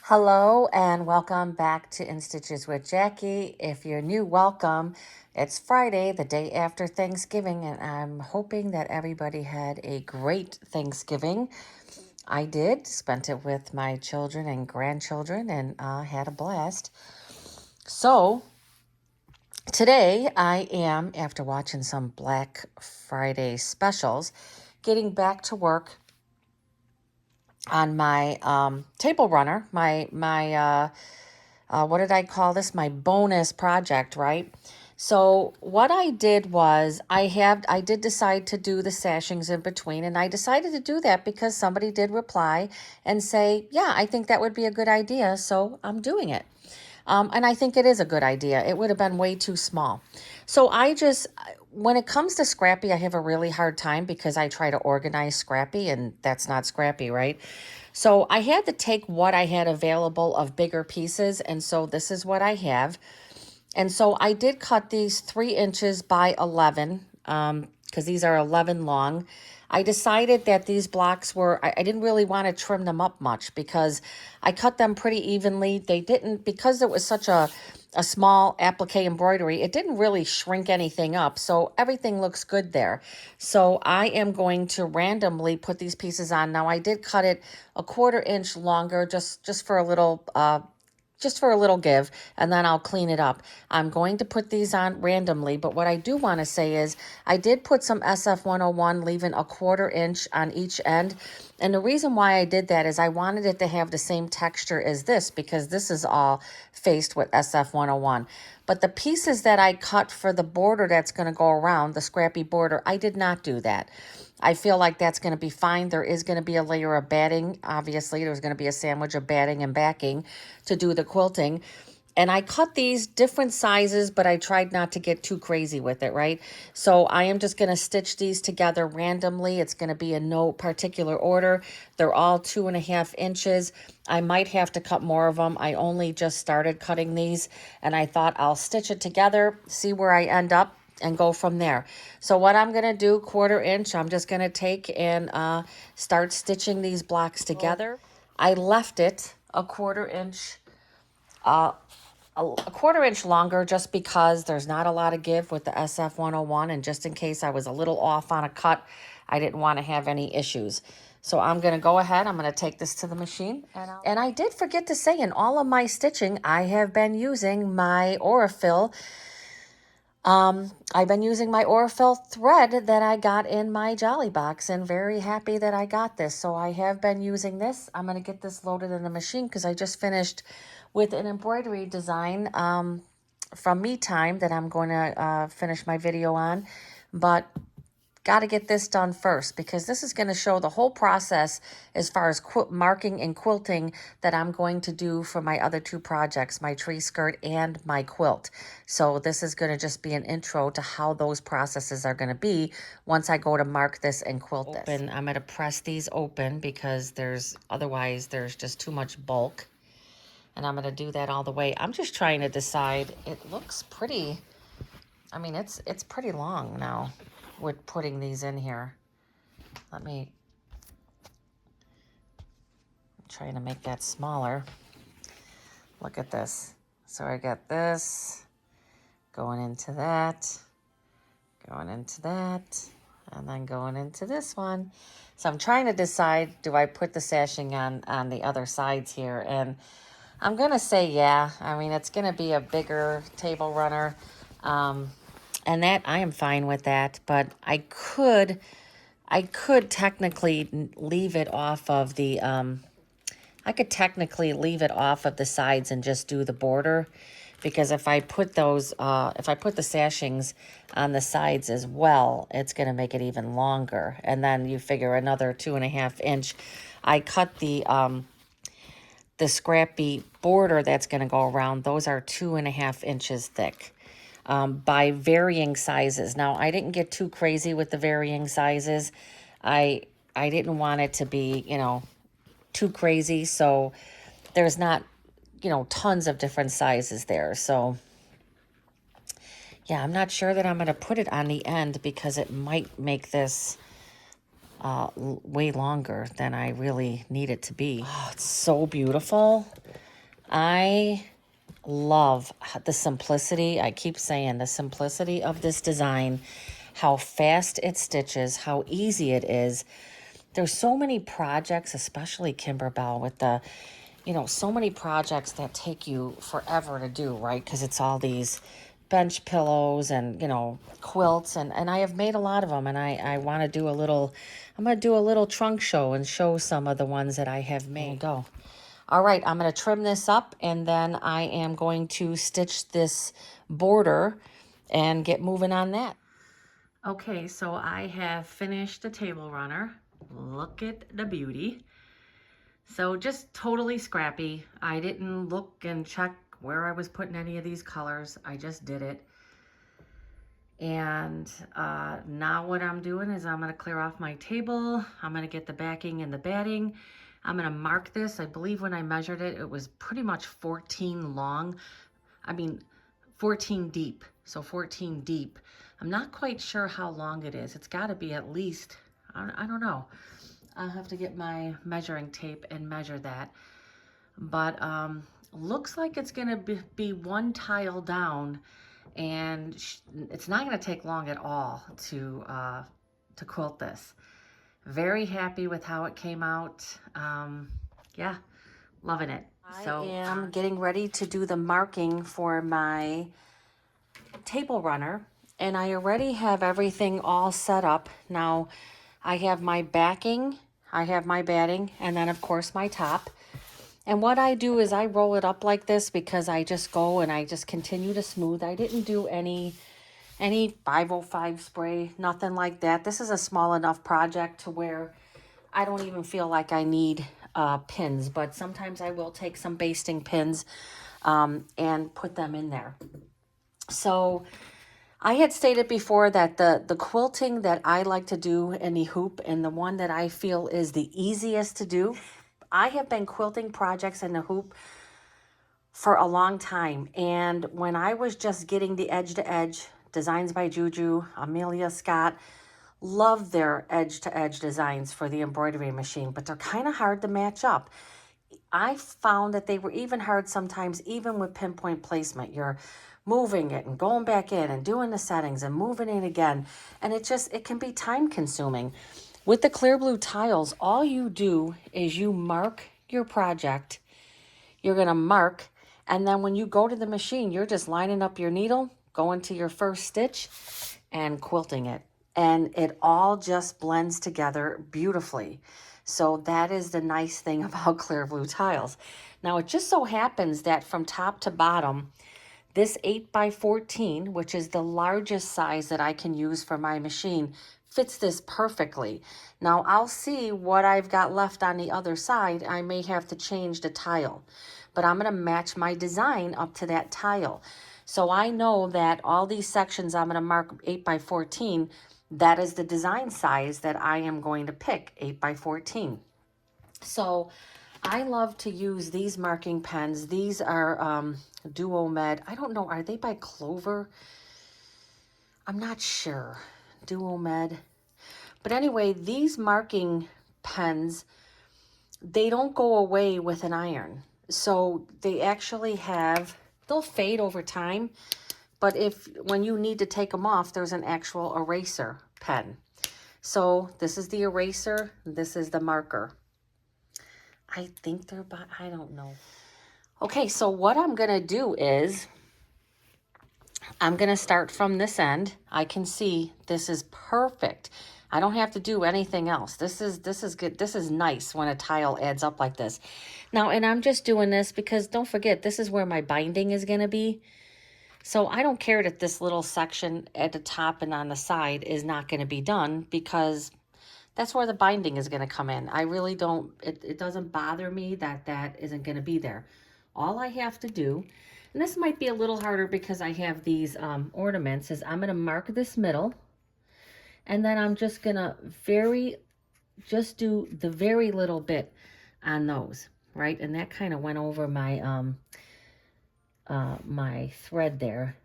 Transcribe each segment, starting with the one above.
Hello and welcome back to In Stitches with Jackie. If you're new, welcome. It's Friday, the day after Thanksgiving, and I'm hoping that everybody had a great Thanksgiving. I did, spent it with my children and grandchildren and had a blast. So today I am, after watching some Black Friday specials, getting back to work on my table runner, my what did I call this? My bonus project, right? So what I did was I did decide to do the sashings in between, and I decided to do that because somebody did reply and say, yeah, I think that would be a good idea, so I'm doing it. And I think it is a good idea. It would have been way too small. So when it comes to Scrappy, I have a really hard time because I try to organize Scrappy, and that's not Scrappy, right? So I had to take what I had available of bigger pieces, and so this is what I have. And so I did cut these 3 inches by 11, because these are 11 long. I decided that these blocks I didn't really want to trim them up much because I cut them pretty evenly. They didn't, because it was such a small applique embroidery, it didn't really shrink anything up. So everything looks good there. So I am going to randomly put these pieces on. Now I did cut it a 1/4 inch longer just for a little give, and then I'll clean it up. I'm going to put these on randomly, but what I do want to say is I did put some SF 101, leaving a 1/4 inch on each end. And the reason why I did that is I wanted it to have the same texture as this, because this is all faced with SF 101. But the pieces that I cut for the border that's going to go around, the scrappy border, I did not do that. I feel like that's going to be fine. There is going to be a layer of batting. Obviously, there's going to be a sandwich of batting and backing to do the quilting. And I cut these different sizes, but I tried not to get too crazy with it, right? So I am just going to stitch these together randomly. It's going to be in no particular order. They're all 2.5 inches. I might have to cut more of them. I only just started cutting these, and I thought I'll stitch it together, see where I end up, and go from there. So what I'm going to do, 1/4 inch, I'm just going to take and start stitching these blocks together. I left it a 1/4 inch, a 1/4 inch longer, just because there's not a lot of give with the SF 101, and just in case I was a little off on a cut, I didn't want to have any issues. So I'm going to go ahead, I'm going to take this to the machine. And I did forget to say, in all of my stitching, I have been using my Aurifil. I've been using my Aurifil thread that I got in my Jolly box, and very happy that I got this. So I have been using this. I'm going to get this loaded in the machine because I just finished with an embroidery design from Me Time that I'm going to finish my video on. But got to get this done first, because this is going to show the whole process as far as marking and quilting that I'm going to do for my other 2 projects, my tree skirt and my quilt. So this is going to just be an intro to how those processes are going to be once I go to mark this and quilt this. I'm going to press these open because otherwise there's just too much bulk. And I'm going to do that all the way. I'm just trying to decide. It looks pretty. I mean, it's pretty long now with putting these in here. I'm trying to make that smaller. Look at this. So I got this going into that, and then going into this one. So I'm trying to decide, do I put the sashing on the other sides here? And I'm going to say, yeah. I mean, it's going to be a bigger table runner. And that, I am fine with that, but I could technically leave it off of the, I could technically leave it off of the sides and just do the border, because if I put those, if I put the sashings on the sides as well, it's going to make it even longer. And then you figure another 2.5 inch. I cut the scrappy border that's going to go around. Those are 2.5 inches thick. By varying sizes. Now, I didn't get too crazy with the varying sizes. I didn't want it to be, too crazy. So there's not, tons of different sizes there. So yeah, I'm not sure that I'm going to put it on the end, because it might make this way longer than I really need it to be. Oh, it's so beautiful. I love the simplicity. I keep saying the simplicity of this design, how fast it stitches, how easy it is. There's so many projects, especially Kimberbell, with the, so many projects that take you forever to do, right? Because it's all these bench pillows and, quilts. And I have made a lot of them. And I want to do I'm going to do a little trunk show and show some of the ones that I have made. There we go. All right, I'm going to trim this up, and then I am going to stitch this border and get moving on that. Okay, so I have finished the table runner. Look at the beauty. So just totally scrappy. I didn't look and check where I was putting any of these colors. I just did it. And now what I'm doing is I'm going to clear off my table. I'm going to get the backing and the batting. I'm going to mark this. I believe when I measured it, it was pretty much 14 long. 14 deep. So 14 deep. I'm not quite sure how long it is. It's got to be at least, I don't know. I'll have to get my measuring tape and measure that. But looks like it's going to be one tile down, and it's not going to take long at all to quilt this. Very happy with how it came out. Yeah, loving it. So I am getting ready to do the marking for my table runner, and I already have everything all set up. Now I have my backing, I have my batting, and then of course my top. And what I do is I roll it up like this because I just go and I just continue to smooth. I didn't do any 505 spray, nothing like that. This is a small enough project to where I don't even feel like I need pins, but sometimes I will take some basting pins and put them in there. So I had stated before that the quilting that I like to do in the hoop, and the one that I feel is the easiest to do, I have been quilting projects in the hoop for a long time. And when I was just getting the edge to edge, Designs by Juju, Amelia Scott, love their edge to edge designs for the embroidery machine, but they're kind of hard to match up. I found that they were even hard sometimes, even with pinpoint placement. You're moving it and going back in and doing the settings and moving it again. And it can be time consuming. With the clear blue tiles, all you do is you mark your project. You're going to mark, and then when you go to the machine, you're just lining up your needle, going to your first stitch, and quilting it. And it all just blends together beautifully. So that is the nice thing about clear blue tiles. Now, it just so happens that from top to bottom, this 8x14, which is the largest size that I can use for my machine, fits this perfectly. Now I'll see what I've got left on the other side. I may have to change the tile, but I'm going to match my design up to that tile. So I know that all these sections I'm going to mark 8x14. That is the design size that I am going to pick, 8x14. So I love to use these marking pens. These are Duo Med. I don't know, are they by Clover? I'm not sure. Duo Med. But anyway, these marking pens, they don't go away with an iron. So they actually they'll fade over time. But when you need to take them off, there's an actual eraser pen. So this is the eraser. This is the marker. I think they're I don't know. Okay, so what I'm going to do is I'm going to start from this end. I can see this is perfect. I don't have to do anything else. This is good. This is nice when a tile adds up like this. Now, and I'm just doing this because don't forget, this is where my binding is going to be. So I don't care that this little section at the top and on the side is not going to be done, because that's where the binding is going to come in. I really don't, it doesn't bother me that that isn't going to be there. All I have to do, and this might be a little harder because I have these ornaments, is I'm going to mark this middle, and then I'm just going to just do the very little bit on those, right? And that kind of went over my, my thread there.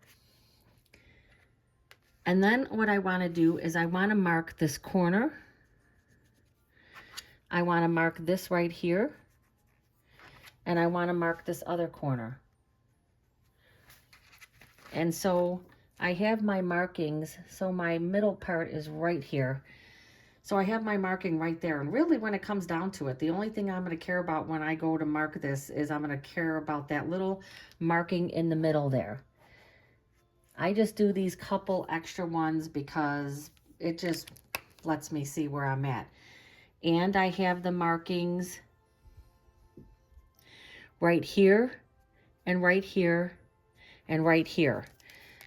And then what I want to do is I want to mark this corner I want to mark this right here, and I want to mark this other corner. And so I have my markings, so my middle part is right here. So I have my marking right there. And really, when it comes down to it, the only thing I'm going to care about when I go to mark this is I'm going to care about that little marking in the middle there. I just do these couple extra ones because it just lets me see where I'm at. And I have the markings right here and right here and right here.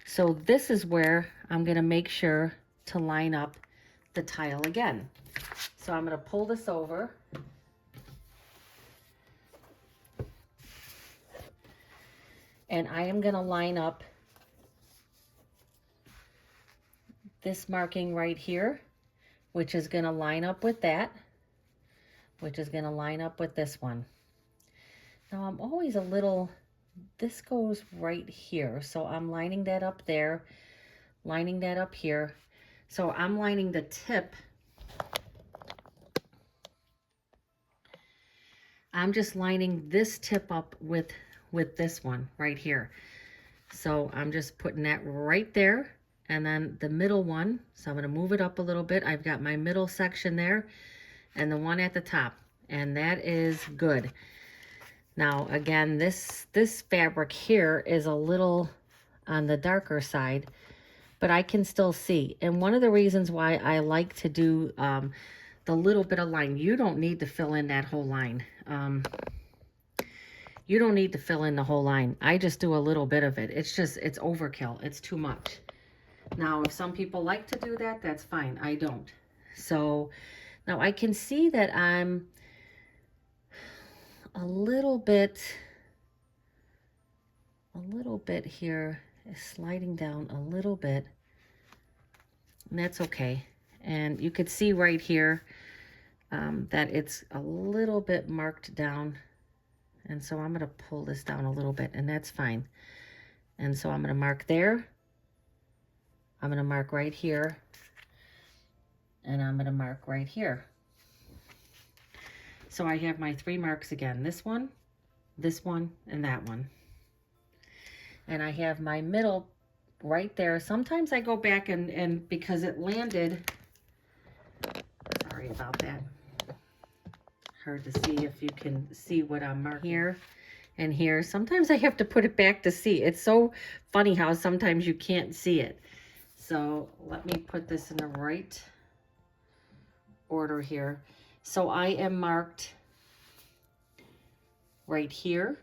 So this is where I'm going to make sure to line up the tile again. So I'm going to pull this over. And I am going to line up this marking right here, which is going to line up with that, which is going to line up with this one. Now I'm always a little, this goes right here. So I'm lining that up there, lining that up here. So I'm lining the tip. I'm just lining this tip up with this one right here. So I'm just putting that right there. And then the middle one, so I'm going to move it up a little bit. I've got my middle section there and the one at the top, and that is good. Now again, this fabric here is a little on the darker side, but I can still see. And one of the reasons why I like to do the little bit of line, you don't need to fill in that whole line. You don't need to fill in the whole line. I just do a little bit of it. It's just, it's overkill. It's too much. Now, if some people like to do that, that's fine. I don't. So now I can see that I'm a little bit here is sliding down a little bit, and that's okay. And you could see right here that it's a little bit marked down. And so I'm going to pull this down a little bit, and that's fine. And so I'm going to mark there. I'm going to mark right here, and I'm going to mark right here. So I have my 3 marks again, this one, and that one. And I have my middle right there. Sometimes I go back and because it landed, sorry about that. Hard to see if you can see what I'm marking here and here. Sometimes I have to put it back to see. It's so funny how sometimes you can't see it. So let me put this in the right order here. So I am marked right here,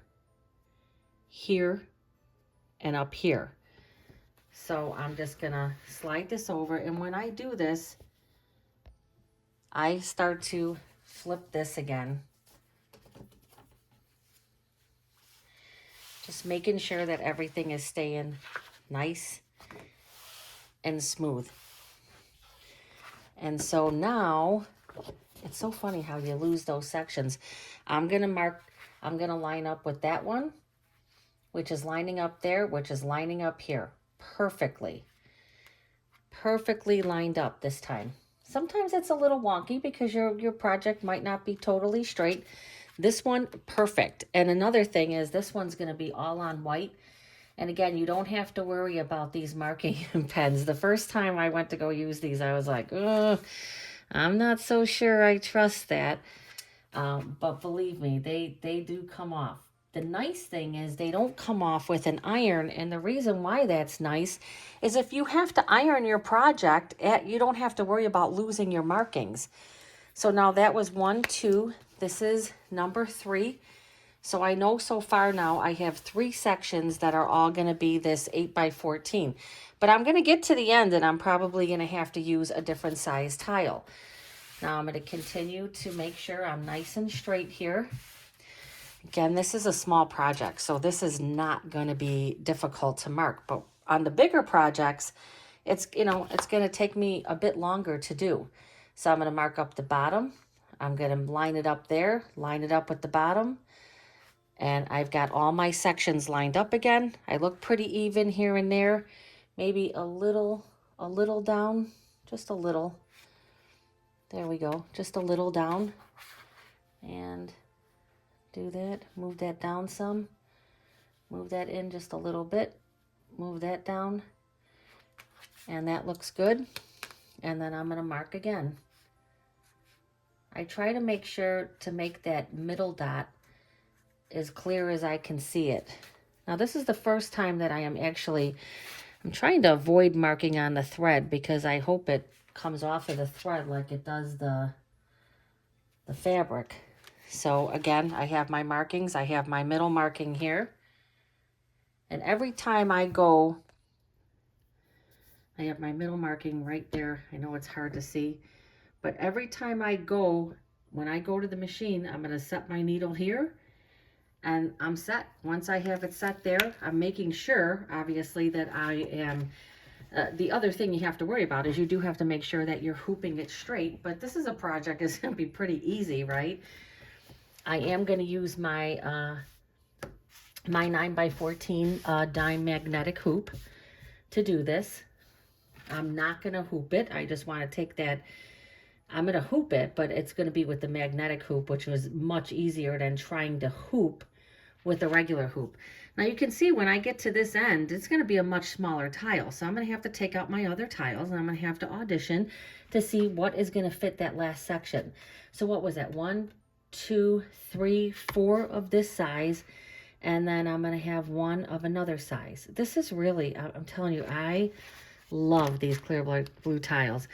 here, and up here. So I'm just gonna slide this over, and when I do this, I start to flip this again. Just making sure that everything is staying nice and smooth. And so now, it's so funny how you lose those sections. I'm gonna line up with that one, which is lining up there, which is lining up here. Perfectly lined up this time. Sometimes it's a little wonky because your project might not be totally straight. This one, perfect. And another thing is this one's going to be all on white. And again, you don't have to worry about these marking pens. The first time I went to go use these, I was like, ugh, I'm not so sure I trust that. But believe me, they do come off. The nice thing is they don't come off with an iron, and the reason why that's nice is if you have to iron your project, you don't have to worry about losing your markings. So now that was 1, 2, this is number 3. So I know so far now I have 3 sections that are all going to be this 8x14. But I'm going to get to the end and I'm probably going to have to use a different size tile. Now I'm going to continue to make sure I'm nice and straight here. Again, this is a small project, so this is not going to be difficult to mark. But on the bigger projects, it's going to take me a bit longer to do. So I'm going to mark up the bottom. I'm going to line it up there, line it up with the bottom. And I've got all my sections lined up again. I look pretty even here and there. Maybe a little down, just a little. There we go. Just a little down. And do that. Move that down some. Move that in just a little bit. Move that down. And that looks good. And then I'm going to mark again. I try to make sure to make that middle dot as clear as I can see it. Now this is the first time that I'm trying to avoid marking on the thread because I hope it comes off of the thread like it does the fabric. So again, I have my markings. I have my middle marking here. And every time I go, I have my middle marking right there. I know it's hard to see, but every time I go, when I go to the machine, I'm going to set my needle here and I'm set. Once I have it set there, I'm making sure, obviously, that I am, the other thing you have to worry about is you do have to make sure that you're hooping it straight, but this is a project that's going to be pretty easy, right? I am going to use my, my 9x14 dime magnetic hoop to do this. I'm not going to hoop it. I just want to take that, I'm going to hoop it, but it's going to be with the magnetic hoop, which was much easier than trying to hoop with a regular hoop. Now you can see when I get to this end, it's going to be a much smaller tile. So I'm going to have to take out my other tiles and I'm going to have to audition to see what is going to fit that last section. So what was that? 1, 2, 3, 4 of this size. And then I'm going to have one of another size. This is really, I'm telling you, I love these clear blue tiles.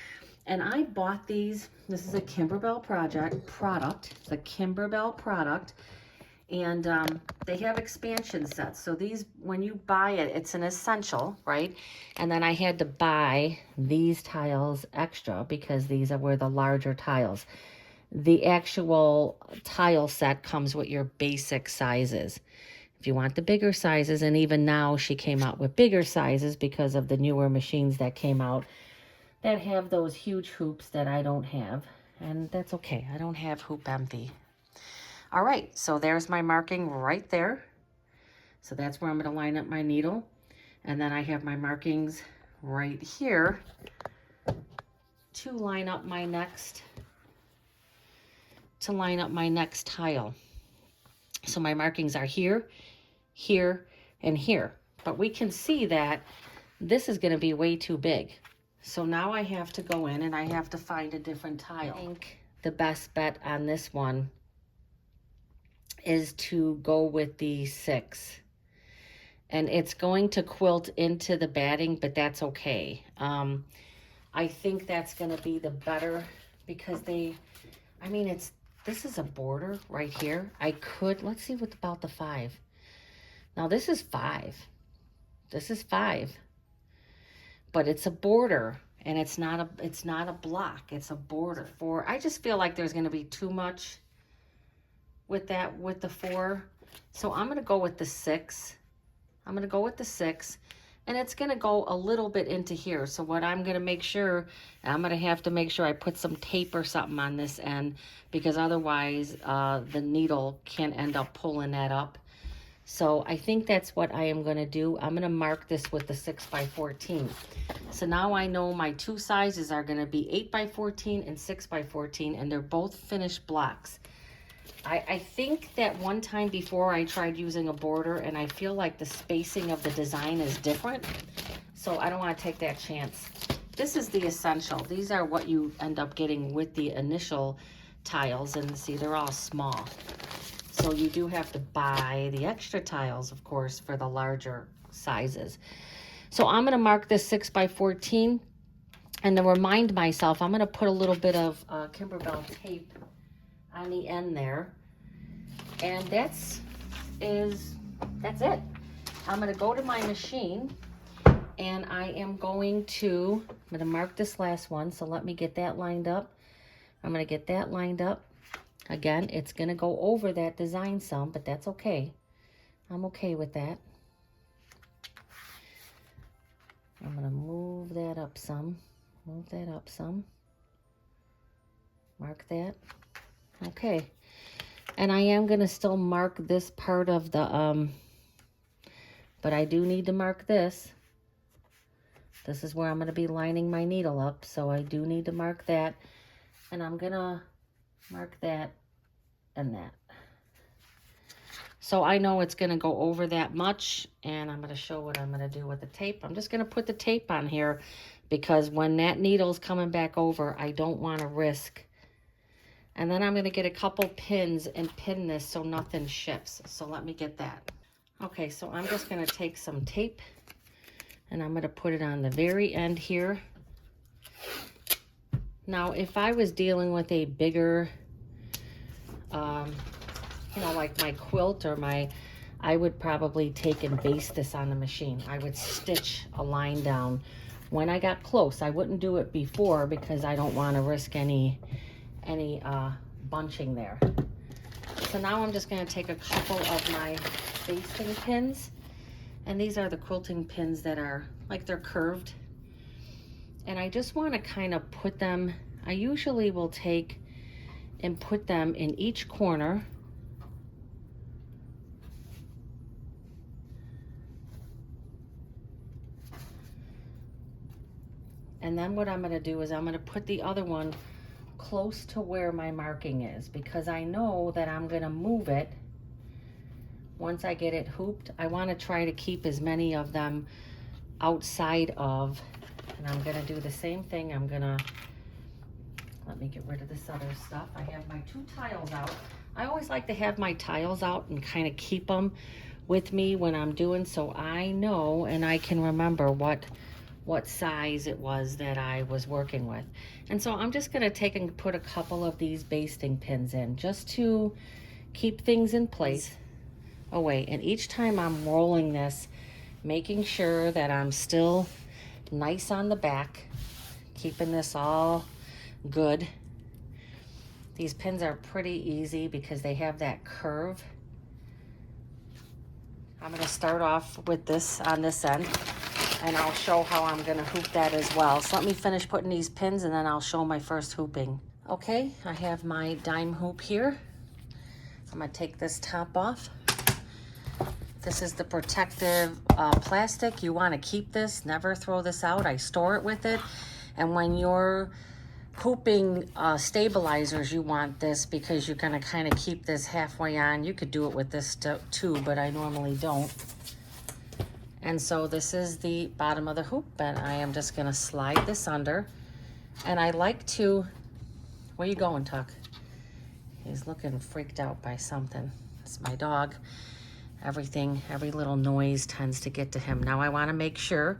And I bought these. This is a Kimberbell product. It's a Kimberbell product. And they have expansion sets. So these, when you buy it, it's an essential, right? And then I had to buy these tiles extra because these were the larger tiles. The actual tile set comes with your basic sizes. If you want the bigger sizes, and even now she came out with bigger sizes because of the newer machines that came out that have those huge hoops that I don't have. And that's okay. I don't have hoop envy. All right, so there's my marking right there. So that's where I'm going to line up my needle. And then I have my markings right here to line up my next tile. So my markings are here, here, and here. But we can see that this is going to be way too big. So now I have to go in and I have to find a different tile. I think the best bet on this one is to go with the 6. And it's going to quilt into the batting, but that's okay. I think that's going to be the better because this is a border right here. Let's see what about the 5. Now this is 5. This is 5. But it's a border and it's not a block. It's a border. I just feel like there's going to be too much with the 4. So I'm going to go with the 6. I'm going to go with the 6. And it's going to go a little bit into here. So what I'm going to make sure, I'm going to have to make sure I put some tape or something on this end because otherwise the needle can end up pulling that up. So I think that's what I am going to do. I'm going to mark this with the 6x14. So now I know my 2 sizes are going to be 8x14 and 6x14, and they're both finished blocks. I think that one time before I tried using a border, and I feel like the spacing of the design is different. So I don't want to take that chance. This is the essential. These are what you end up getting with the initial tiles, and see, they're all small. So you do have to buy the extra tiles, of course, for the larger sizes. So I'm going to mark this 6x14. And to remind myself, I'm going to put a little bit of Kimberbell tape on the end there. And that's it. I'm going to go to my machine and I'm going to mark this last one. So let me get that lined up. I'm going to get that lined up. Again, it's going to go over that design some, but that's okay. I'm okay with that. I'm going to move that up some. Move that up some. Mark that. Okay. And I am going to still mark this part of the, but I do need to mark this. This is where I'm going to be lining my needle up, so I do need to mark that. And I'm gonna mark that and that. So I know it's gonna go over that much, and I'm gonna show what I'm gonna do with the tape. I'm just gonna put the tape on here because when that needle's coming back over, I don't wanna risk. And then I'm gonna get a couple pins and pin this so nothing shifts. So let me get that. Okay, so I'm just gonna take some tape and I'm gonna put it on the very end here. Now, if I was dealing with a bigger, you know, like my quilt or I would probably take and baste this on the machine. I would stitch a line down when I got close. I wouldn't do it before because I don't want to risk any bunching there. So now I'm just going to take a couple of my basting pins, and these are the quilting pins that are like they're curved. And I just want to kind of put them, I usually will take and put them in each corner. And then what I'm going to do is I'm going to put the other one close to where my marking is, because I know that I'm going to move it once I get it hooped. I want to try to keep as many of them outside of, and I'm going to do the same thing. I'm going to, let me get rid of this other stuff. I have my 2 tiles out. I always like to have my tiles out and kind of keep them with me when I'm doing, so I know and I can remember what size it was that I was working with. And so I'm just going to take and put a couple of these basting pins in just to keep things in place. Oh wait, and each time I'm rolling this, making sure that I'm still nice on the back, keeping this all good. These pins are pretty easy because they have that curve. I'm going to start off with this on this end, and I'll show how I'm going to hoop that as well. So let me finish putting these pins and then I'll show my first hooping. Okay, I have my dime hoop here. I'm going to take this top off. This is the protective plastic. You want to keep this, never throw this out. I store it with it. And when you're hooping stabilizers, you want this because you're going to kind of keep this halfway on. You could do it with this too, but I normally don't. And so this is the bottom of the hoop, and I am just going to slide this under. And I like to, where you going, Tuck? He's looking freaked out by something. It's my dog. Everything, every little noise tends to get to him. Now I want to make sure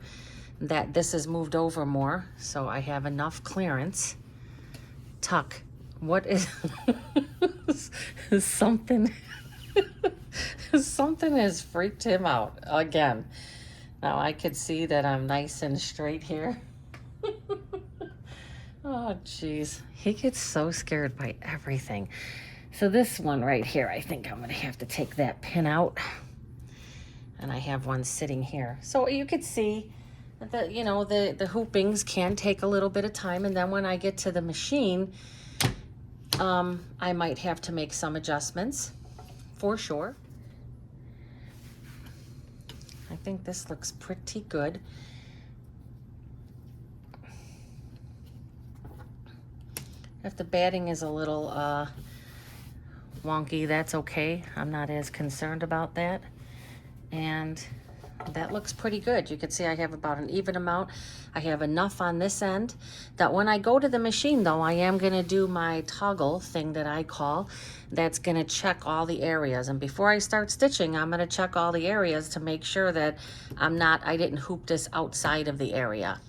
that this is moved over more so I have enough clearance. Tuck, what is something something has freaked him out again. Now I could see that I'm nice and straight here. Oh geez, he gets so scared by everything. So this one right here, I think I'm gonna have to take that pin out. And I have one sitting here. So you could see that, you know, the hoopings can take a little bit of time. And then when I get to the machine, I might have to make some adjustments for sure. I think this looks pretty good. If the batting is a little wonky, that's okay. I'm not as concerned about that. And that looks pretty good. You can see I have about an even amount. I have enough on this end that when I go to the machine though, I am gonna do my toggle thing that I call, that's gonna check all the areas. And before I start stitching, I'm gonna check all the areas to make sure that I didn't hoop this outside of the area.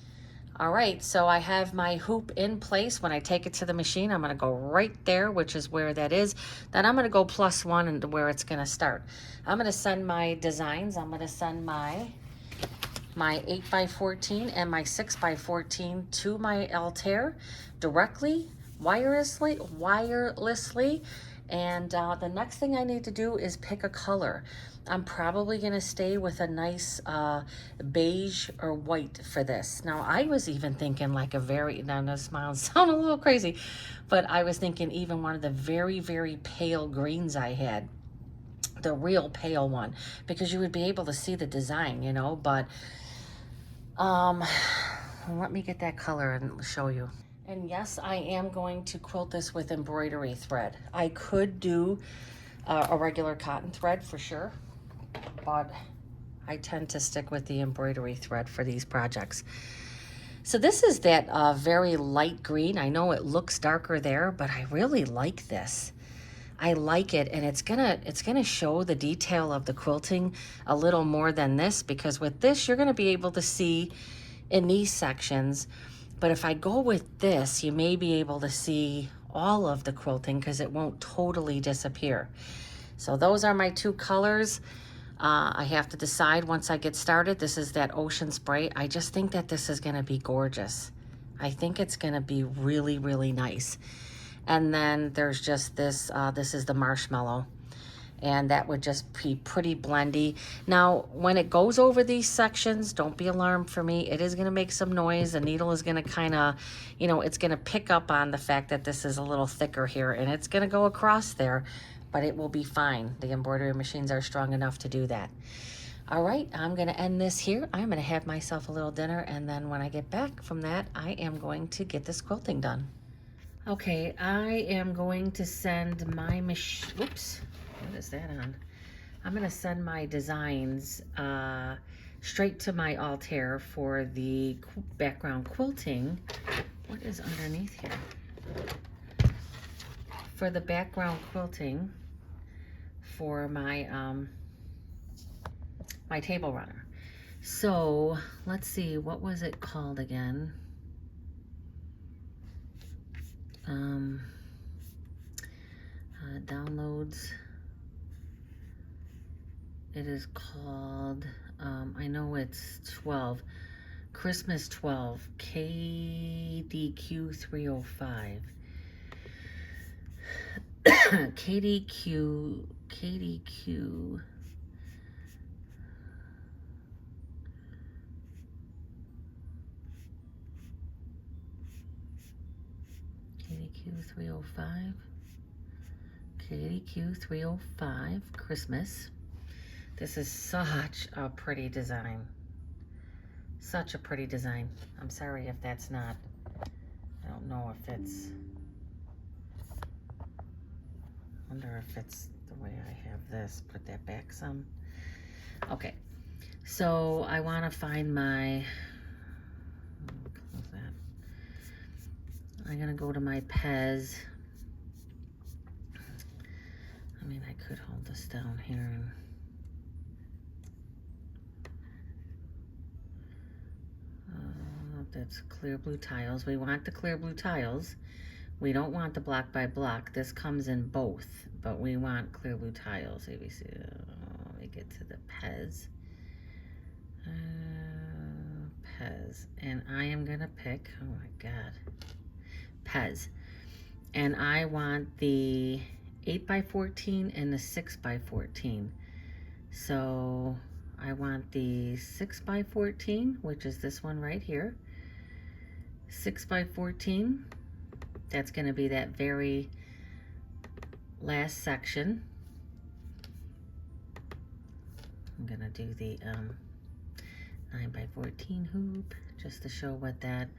All right, so I have my hoop in place. When I take it to the machine, I'm gonna go right there, which is where that is. Then I'm gonna go +1 into where it's gonna start. I'm gonna send my designs. I'm gonna send my 8x14 and my 6x14 to my Altair directly, wirelessly. And the next thing I need to do is pick a color. I'm probably gonna stay with a nice beige or white for this. Now I was even thinking like now this might sound a little crazy, but I was thinking even one of the very, very pale greens I had, the real pale one, because you would be able to see the design, you know, but let me get that color and show you. And yes, I am going to quilt this with embroidery thread. I could do a regular cotton thread for sure, but I tend to stick with the embroidery thread for these projects. So this is that very light green. I know it looks darker there, but I really like this. I like it, and it's gonna show the detail of the quilting a little more than this, because with this you're gonna be able to see in these sections. But if I go with this, you may be able to see all of the quilting because it won't totally disappear. So those are my two colors. I have to decide once I get started. This is that ocean spray. I just think that this is going to be gorgeous. I think it's going to be really, really nice. And then there's just this, this is the marshmallow. And that would just be pretty blendy. Now, when it goes over these sections, don't be alarmed for me. It is going to make some noise. The needle is going to kind of, you know, it's going to pick up on the fact that this is a little thicker here, and it's going to go across there, but it will be fine. The embroidery machines are strong enough to do that. All right, I'm going to end this here. I'm going to have myself a little dinner, and then when I get back from that, I am going to get this quilting done. Okay, I am going to send my machine, whoops, what is that on? I'm going to send my designs straight to my Altair for the background quilting. What is underneath here? For the background quilting for my my table runner. So let's see, what was it called again? Downloads. It is called, I know it's 12, Christmas 12, KDQ 305. KDQ 305. KDQ 305 Christmas. This is such a pretty design. Such a pretty design. I'm sorry if that's not, I don't know if it's, I wonder if it's the way I have this. Put that back some. Okay, so I want to find my, close that. I'm gonna go to my Pez. I mean, I could hold this down here and that's clear blue tiles. We want the clear blue tiles. We don't want the block by block. This comes in both, but we want clear blue tiles. ABC. Let me get to the Pez. Pez. And I am gonna pick, oh my God, Pez. And I want the 8x14 and the 6x14. So I want the 6x14, which is this one right here. 6x14. That's going to be that very last section. I'm going to do the 9x14 hoop just to show what that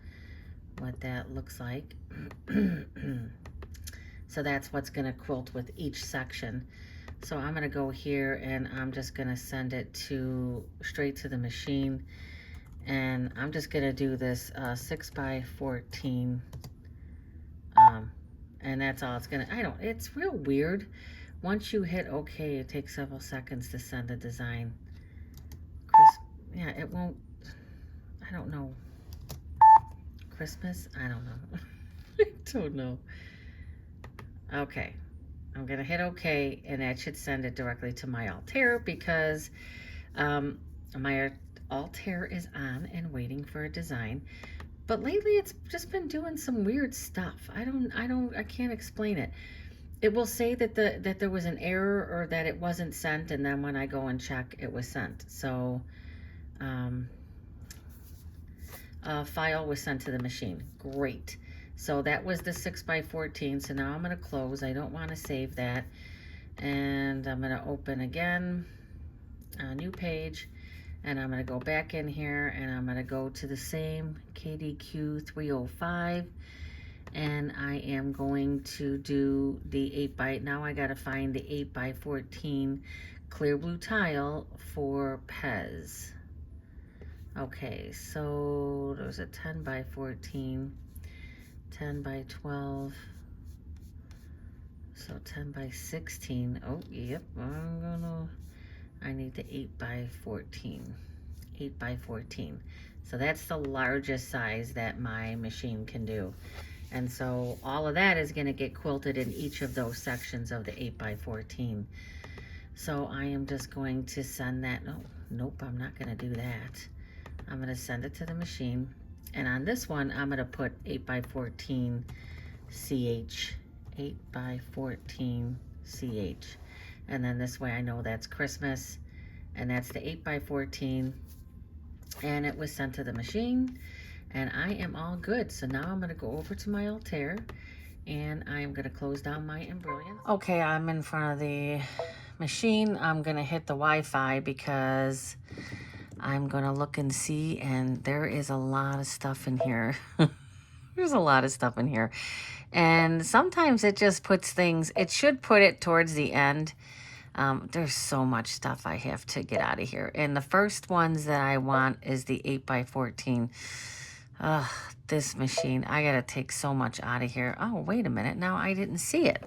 looks like. So that's what's going to quilt with each section. So I'm going to go here and I'm just going to send it straight to the machine. And I'm just going to do this 6x14. And that's all it's going to, it's real weird. Once you hit OK, it takes several seconds to send the design. Yeah, it won't, I don't know. Christmas? I don't know. I don't know. Okay. I'm going to hit OK, and that should send it directly to my Altair because my Altair is on and waiting for a design. But lately it's just been doing some weird stuff. I can't explain it. It will say that there was an error or that it wasn't sent, and then when I go and check, it was sent. So file was sent to the machine. Great. So that was the 6x14. So now I'm going to close. I don't want to save that. And I'm going to open again, a new page. And I'm going to go back in here and I'm going to go to the same KDQ 305. and I am going to do the 8 by, now I gotta find the 8 by 14 clear blue tile for Pez. Okay, so there's a 10 by 14, 10 by 12, so 10 by 16. Oh, yep, I need the 8 by 14. 8 by 14. So that's the largest size that my machine can do. And so all of that is going to get quilted in each of those sections of the 8 by 14. So I am just going to send that. No, nope, I'm not going to do that. I'm going to send it to the machine. And on this one, I'm going to put 8 by 14 CH. 8 by 14 CH. And then this way I know that's Christmas. And that's the 8 by 14. And it was sent to the machine. And I am all good. So now I'm going to go over to my Altair. And I'm going to close down my embroidery. Okay, I'm in front of the machine. I'm going to hit the Wi-Fi because I'm going to look and see. And there is a lot of stuff in here. There's a lot of stuff in here. And sometimes it just puts things, it should put it towards the end. There's so much stuff I have to get out of here. And the first ones that I want is the 8 by 14. This machine, I gotta take so much out of here. Oh, wait a minute. Now I didn't see it.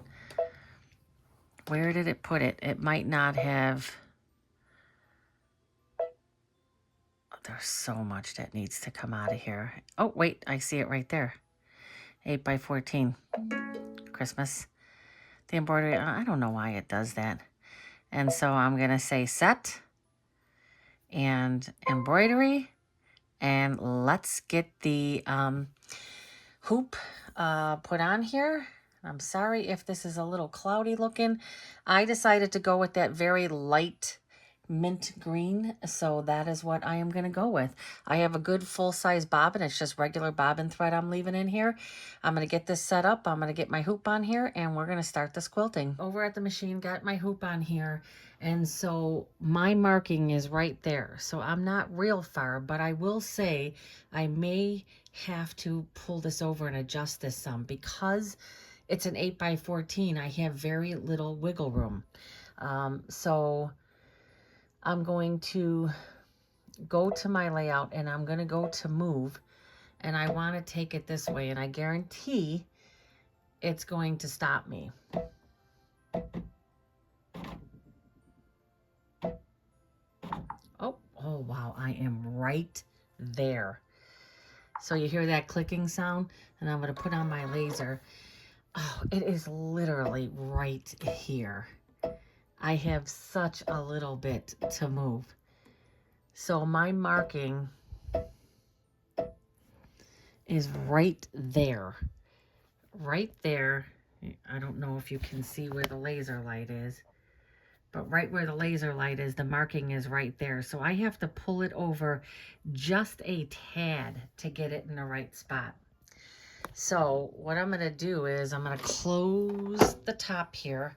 Where did it put it? It might not have. Oh, there's so much that needs to come out of here. Oh, wait, I see it right there. 8 by 14. Christmas. The embroidery, I don't know why it does that. And so I'm going to say set and embroidery. And let's get the hoop put on here. I'm sorry if this is a little cloudy looking. I decided to go with that very light mint green, so that is what I am going to go with. I have a good full-size bobbin. It's just regular bobbin thread I'm leaving in here. I'm going to get this set up. I'm going to get my hoop on here, and we're going to start this quilting. Over at the machine, got my hoop on here, and so my marking is right there. So I'm not real far, but I will say I may have to pull this over and adjust this some because it's an 8 by 14. I have very little wiggle room. So I'm going to go to my layout and I'm going to go to move, and I want to take it this way, and I guarantee it's going to stop me. Oh wow, I am right there. So you hear that clicking sound, and I'm going to put on my laser. Oh, it is literally right here. I have such a little bit to move. So my marking is right there. Right there. I don't know if you can see where the laser light is, but right where the laser light is, the marking is right there. So I have to pull it over just a tad to get it in the right spot. So what I'm going to do is I'm going to close the top here.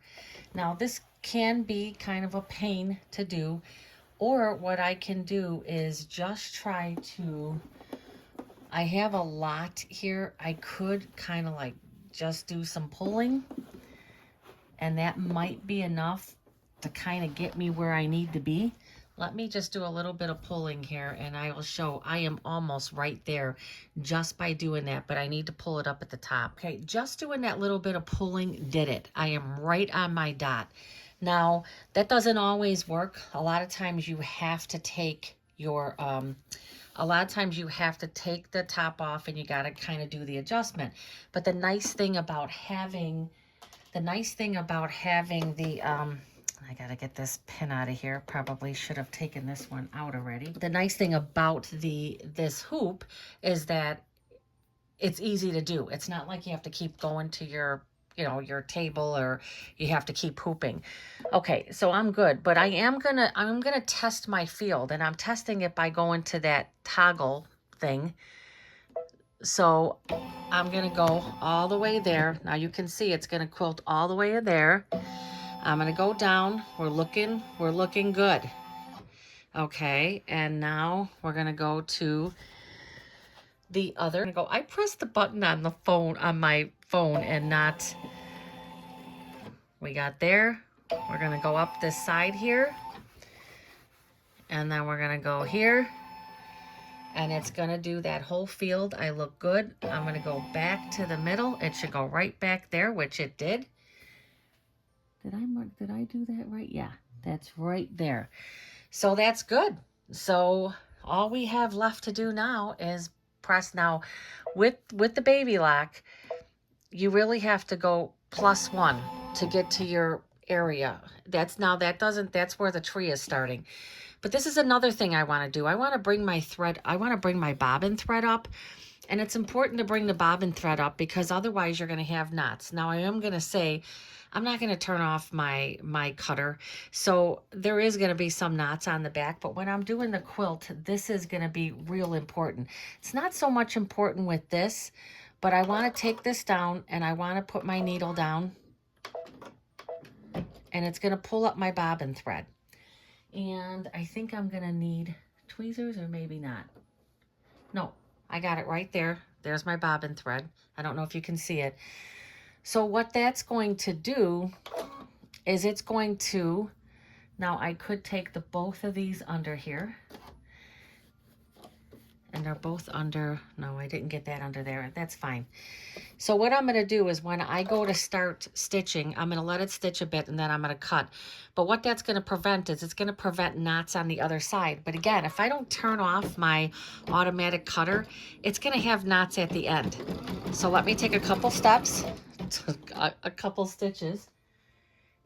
Now this can be kind of a pain to do, or what I can do is just try to, I have a lot here. I could kind of like just do some pulling, and that might be enough to kind of get me where I need to be. Let me just do a little bit of pulling here, and I will show I am almost right there just by doing that, but I need to pull it up at the top. Okay, just doing that little bit of pulling did it. I am right on my dot. Now, that doesn't always work. A lot of times you have to take your, a lot of times you have to take the top off and you got to kind of do the adjustment. But the nice thing about having, the, I gotta get this pin out of here. Probably should have taken this one out already. The nice thing about this hoop is that it's easy to do. It's not like you have to keep going to your, you know, your table, or you have to keep hooping. Okay, so I'm good, but I'm gonna test my field, and I'm testing it by going to that toggle thing. So I'm gonna go all the way there. Now you can see it's gonna quilt all the way in there. I'm gonna go down. We're looking good. Okay, and now we're gonna go to the other. I pressed the button on the phone, on my phone, and not, we got there. We're gonna go up this side here, and then we're gonna go here, and it's gonna do that whole field. I look good. I'm gonna go back to the middle. It should go right back there, which it did. Did I do that right? Yeah, that's right there. So that's good. So all we have left to do now is press. Now with the baby lock, you really have to go +1 to get to your area. That's where the tree is starting. But this is another thing I want to do. I want to bring my bobbin thread up. And it's important to bring the bobbin thread up because otherwise you're going to have knots. Now I am going to say, I'm not going to turn off my cutter. So there is going to be some knots on the back, but when I'm doing the quilt, this is going to be real important. It's not so much important with this, but I want to take this down and I want to put my needle down, and it's going to pull up my bobbin thread. And I think I'm going to need tweezers, or maybe not. No, I got it right there. There's my bobbin thread. I don't know if you can see it. So what that's going to do is it's going to, now I could take both of these under here. And they're both under, no, I didn't get that under there. That's fine. So what I'm going to do is when I go to start stitching, I'm going to let it stitch a bit and then I'm going to cut. But what that's going to prevent is it's going to prevent knots on the other side. But again, if I don't turn off my automatic cutter, it's going to have knots at the end. So let me take a couple steps, a couple stitches,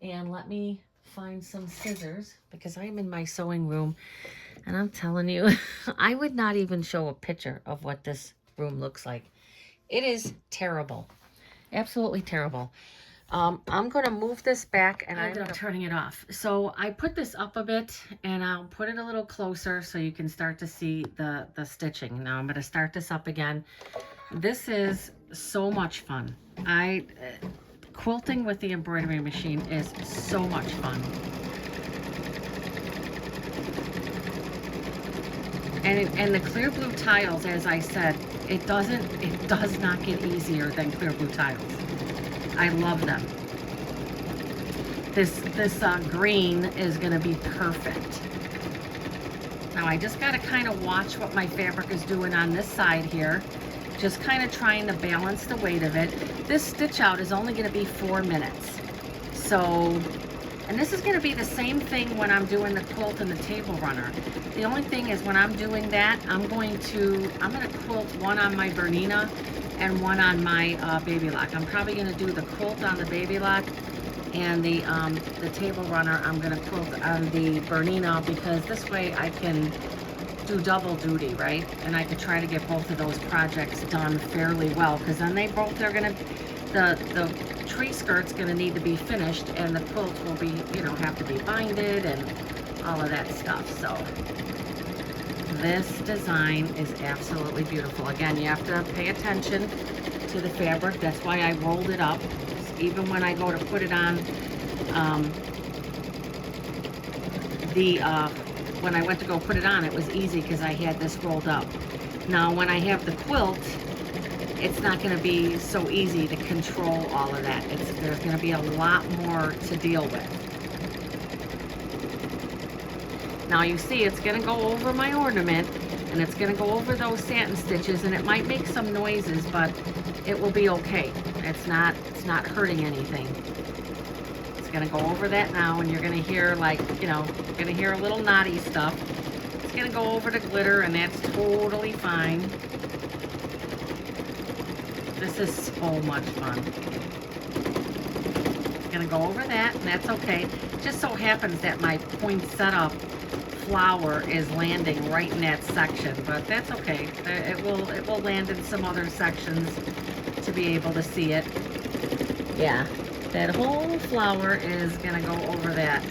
and let me find some scissors because I'm in my sewing room. And I'm telling you, I would not even show a picture of what this room looks like. It is terrible. Absolutely terrible. I'm going to move this back and I'm turning it off. So I put this up a bit and I'll put it a little closer so you can start to see the stitching. Now I'm going to start this up again. This is so much fun. Quilting with the embroidery machine is so much fun. And the clear blue tiles, as I said, it does not get easier than clear blue tiles. I love them. This green is going to be perfect. Now I just got to kind of watch what my fabric is doing on this side here. Just kind of trying to balance the weight of it. This stitch out is only going to be 4 minutes. So, and this is going to be the same thing when I'm doing the quilt and the table runner. The only thing is when I'm doing that, I'm going to quilt one on my Bernina and one on my baby lock. I'm probably going to do the quilt on the baby lock, and the table runner I'm going to quilt on the Bernina, because this way I can do double duty, right? And I could try to get both of those projects done fairly well, because then they both are going to, the tree skirt's going to need to be finished, and the quilt will be, have to be binded and all of that stuff. So this design is absolutely beautiful. Again, you have to pay attention to the fabric. That's why I rolled it up. Even when I go to put it on, when I went to go put it on, it was easy because I had this rolled up. Now, when I have the quilt, it's not going to be so easy to control all of that. There's going to be a lot more to deal with. Now you see it's going to go over my ornament, and it's going to go over those satin stitches, and it might make some noises, but it will be okay. It's not hurting anything. It's going to go over that now, and you're going to hear, like, you're going to hear a little knotty stuff. It's going to go over the glitter, and that's totally fine. This is so much fun. It's going to go over that, and that's okay. It just so happens that my poinsettia flower is landing right in that section, but that's okay. It will land in some other sections to be able to see it. Yeah, that whole flower is gonna go over that.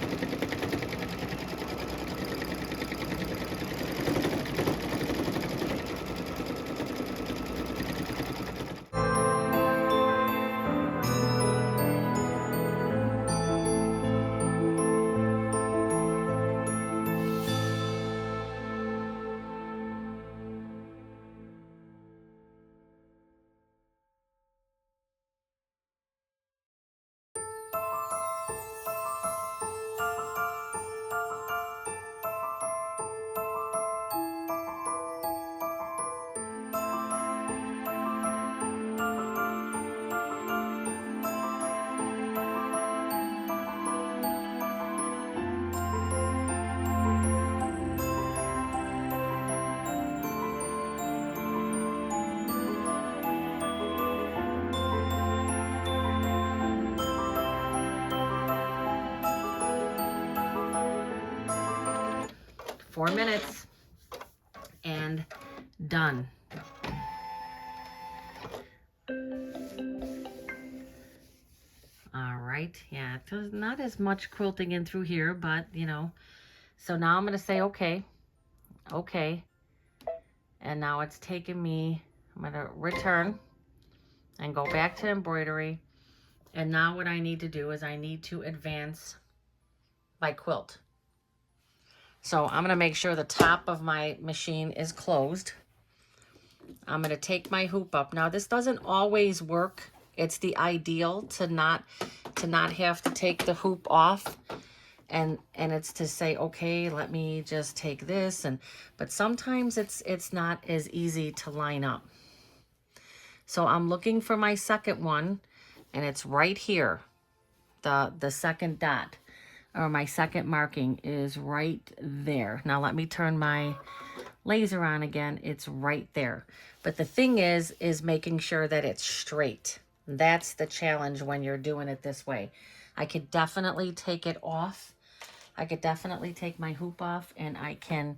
4 minutes and done. All right, yeah, there's not as much quilting in through here, but you know, so now I'm gonna say okay, okay, and now it's taking me, I'm gonna return and go back to embroidery, and now what I need to do is I need to advance my quilt. So I'm gonna make sure the top of my machine is closed. I'm gonna take my hoop up. Now this doesn't always work. It's the ideal to not have to take the hoop off, and it's to say, okay, let me just take this, but sometimes it's not as easy to line up. So I'm looking for my second one, and it's right here. The second dot, or my second marking, is right there. Now let me turn my laser on again. It's right there. But the thing is making sure that it's straight. That's the challenge when you're doing it this way. I could definitely take it off. I could definitely take my hoop off, and I can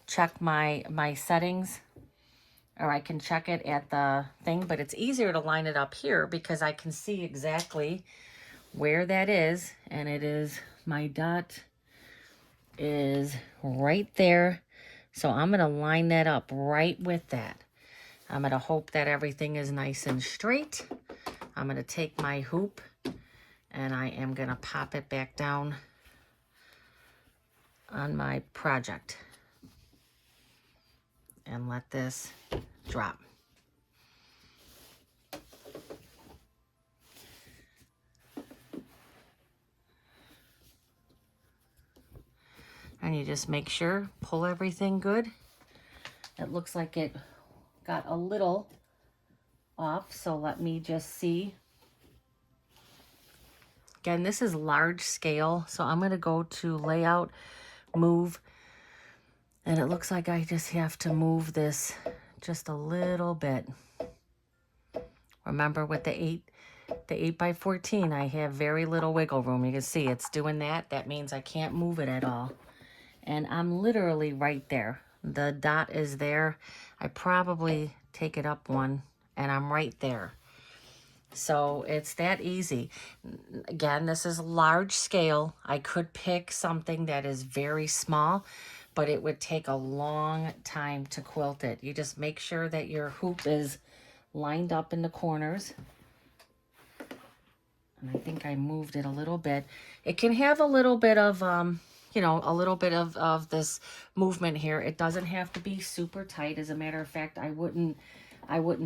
check my settings, or I can check it at the thing, but it's easier to line it up here because I can see exactly where that is, and it is, my dot is right there. So I'm going to line that up right with that. I'm going to hope that everything is nice and straight. I'm going to take my hoop and I am going to pop it back down on my project and let this drop. And you just make sure, pull everything good. It looks like it got a little off, so let me just see. Again, this is large scale, so I'm going to go to layout, move, and it looks like I just have to move this just a little bit. Remember, with the 8 by 14, I have very little wiggle room. You can see it's doing that. That means I can't move it at all. And I'm literally right there. The dot is there. I probably take it up one, and I'm right there. So it's that easy. Again, this is large scale. I could pick something that is very small, but it would take a long time to quilt it. You just make sure that your hoop is lined up in the corners. And I think I moved it a little bit. It can have a little bit of, you know, a little bit of this movement here. It doesn't have to be super tight. As a matter of fact, I wouldn't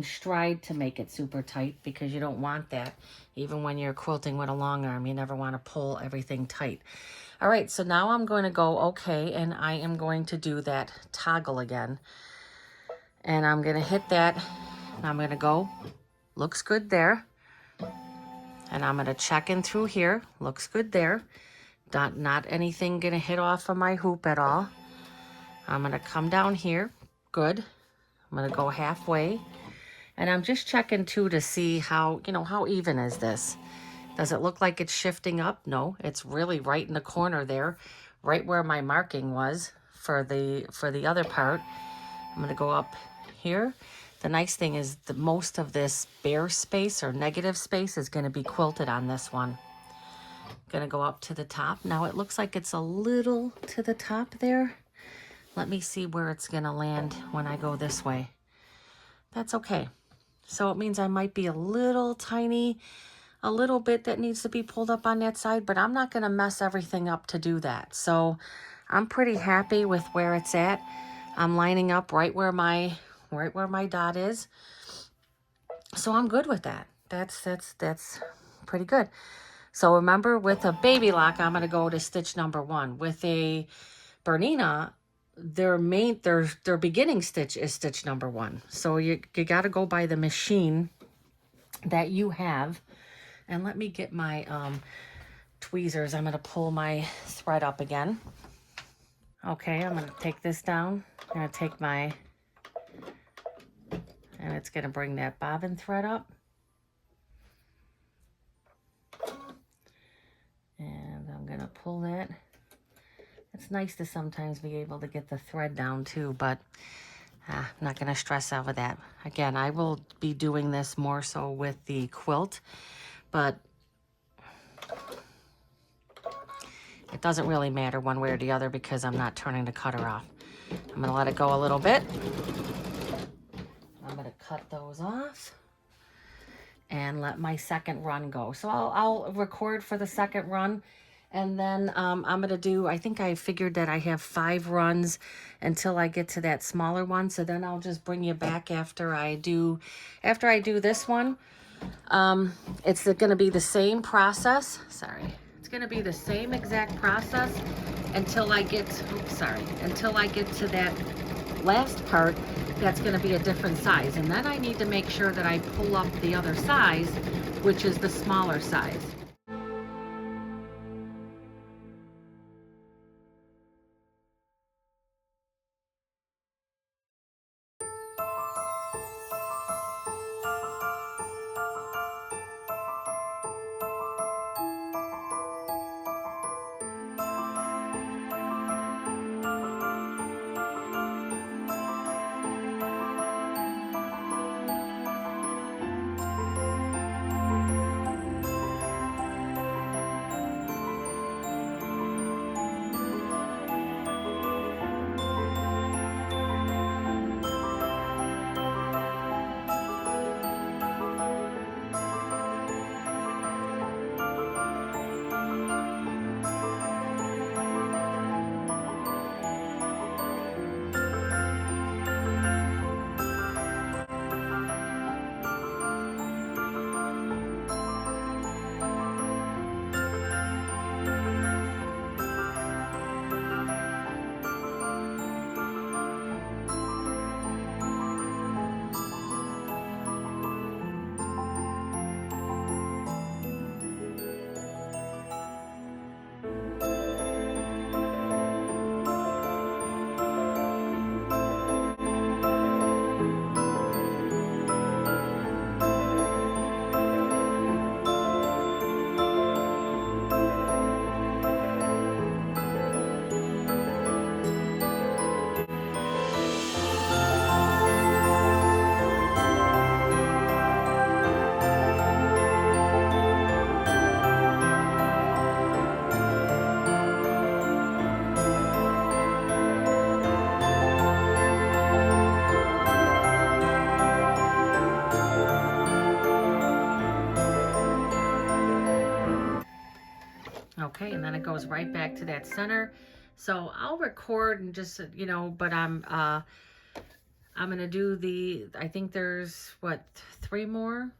stride to make it super tight, because you don't want that. Even when you're quilting with a long arm, you never want to pull everything tight. All right, so now I'm going to go okay, and I am going to do that toggle again. And I'm going to hit that, and I'm going to go, looks good there. And I'm going to check in through here, looks good there. Not anything going to hit off of my hoop at all. I'm going to come down here, good. I'm going to go halfway. And I'm just checking too to see how, you know, how even is this? Does it look like it's shifting up? No, it's really right in the corner there, right where my marking was for the other part. I'm going to go up here. The nice thing is that most of this bare space or negative space is going to be quilted on this one. Going to go up to the top. Now it looks like it's a little to the top there. Let me see where it's going to land when I go this way. That's okay. So it means I might be a little tiny, a little bit that needs to be pulled up on that side, but I'm not going to mess everything up to do that. So I'm pretty happy with where it's at. I'm lining up right where my dot is. So I'm good with that. That's pretty good. So remember, with a baby lock, I'm going to go to stitch number 1. With a Bernina, their beginning stitch is stitch number 1. So you got to go by the machine that you have. And let me get my tweezers. I'm going to pull my thread up again. Okay, I'm going to take this down. I'm going to take my, and it's going to bring that bobbin thread up. And I'm going to pull that. It's nice to sometimes be able to get the thread down too, but I'm not going to stress over that. Again, I will be doing this more so with the quilt, but it doesn't really matter one way or the other because I'm not turning the cutter off. I'm going to let it go a little bit. I'm going to cut those off and let my second run go. So I'll record for the second run, and then I'm going to do, I think I figured that I have 5 runs until I get to that smaller one. So then I'll just bring you back after I do this one. It's going to be the same process. Sorry. It's going to be the same exact process until I get, until I get to that last part that's going to be a different size. And then I need to make sure that I pull up the other size, which is the smaller size. Okay, and then it goes right back to that center. So I'll record and just, but I'm going to do I think there's what, 3 more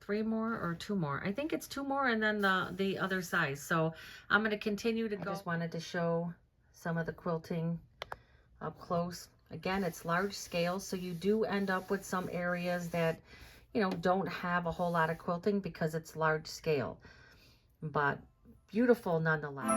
or 2 more. I think it's 2 more, and then the other size. So I'm going to continue to go. I just wanted to show some of the quilting up close. Again, it's large scale, so you do end up with some areas that, don't have a whole lot of quilting because it's large scale, but beautiful nonetheless.